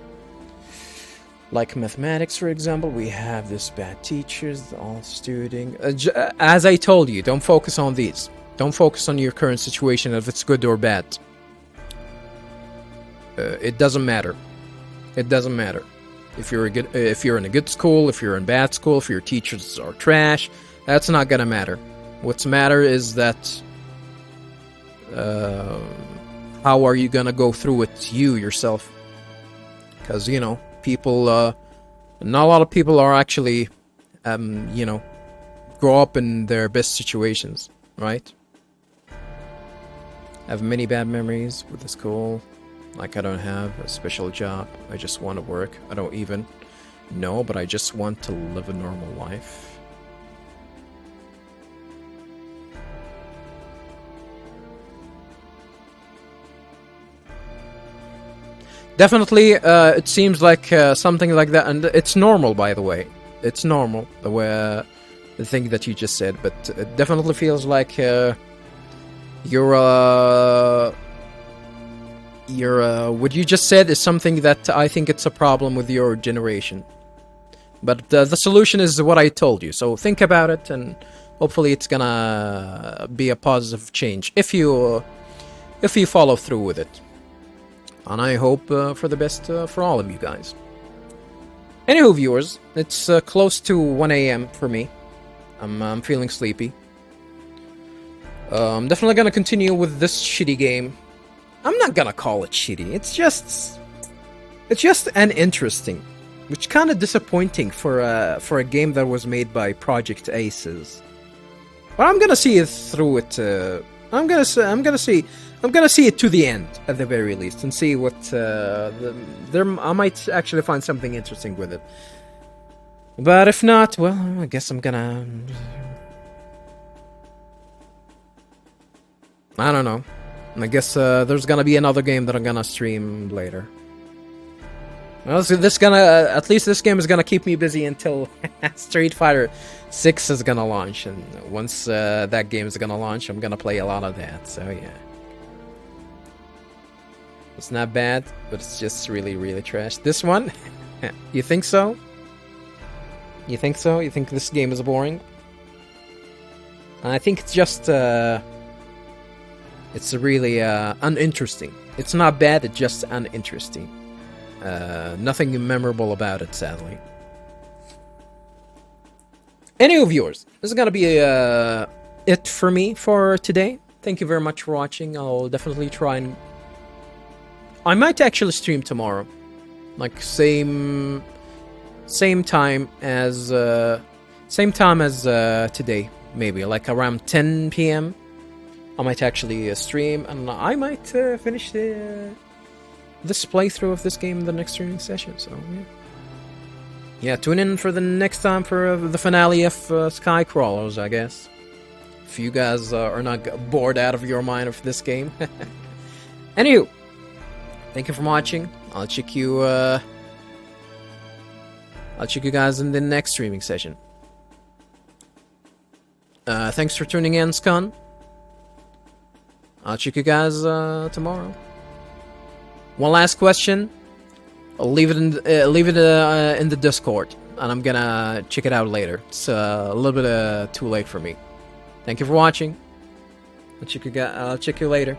Like mathematics, for example, we have this bad teachers, all student. As I told you, don't focus on these. Don't focus on your current situation, if it's good or bad. It doesn't matter. It doesn't matter. If you're in a good school, if you're in bad school, if your teachers are trash, that's not gonna matter. What's matter is that how are you gonna go through it yourself? Because, you know, people, not a lot of people are actually, you know, grow up in their best situations, right? I have many bad memories with the school. Like, I don't have a special job. I just want to work. I don't even know, but I just want to live a normal life. Definitely, it seems like something like that, and it's normal, by the way. It's normal, the thing that you just said, but it definitely feels like what you just said is something that I think it's a problem with your generation. But the solution is what I told you, so think about it, and hopefully it's gonna be a positive change if you follow through with it. And I hope for the best for all of you guys. Anywho, viewers, it's close to 1 a.m. for me. I'm feeling sleepy. I'm definitely gonna continue with this shitty game. I'm not gonna call it shitty. It's just uninteresting, which kind of disappointing for a game that was made by Project Aces. But I'm gonna see it through it. I'm gonna see it to the end at the very least, and see what I might actually find something interesting with it. But if not, well, I guess I'm gonna. I don't know. I guess there's gonna be another game that I'm gonna stream later. Well, so at least this game is gonna keep me busy until Street Fighter 6 is gonna launch, and once that game is gonna launch, I'm gonna play a lot of that. So yeah, it's not bad, but it's just really, really trash. This one, you think so? You think so? You think this game is boring? I think it's just it's really uninteresting. It's not bad, it's just uninteresting. Nothing memorable about it, sadly. Anyway, viewers, this is gonna be it for me for today. Thank you very much for watching. I'll definitely try and... I might actually stream tomorrow. Like, same time as today, maybe. Like, around 10 p.m. I might actually stream, and I might finish this playthrough of this game in the next streaming session. So yeah, tune in for the next time for the finale of Skycrawlers, I guess. If you guys are not bored out of your mind of this game. Anywho, thank you for watching. I'll check you guys in the next streaming session. Thanks for tuning in, Scun. I'll check you guys tomorrow. One last question. I'll leave it in the Discord, and I'm gonna check it out later. It's a little bit too late for me. Thank you for watching. I'll check you later.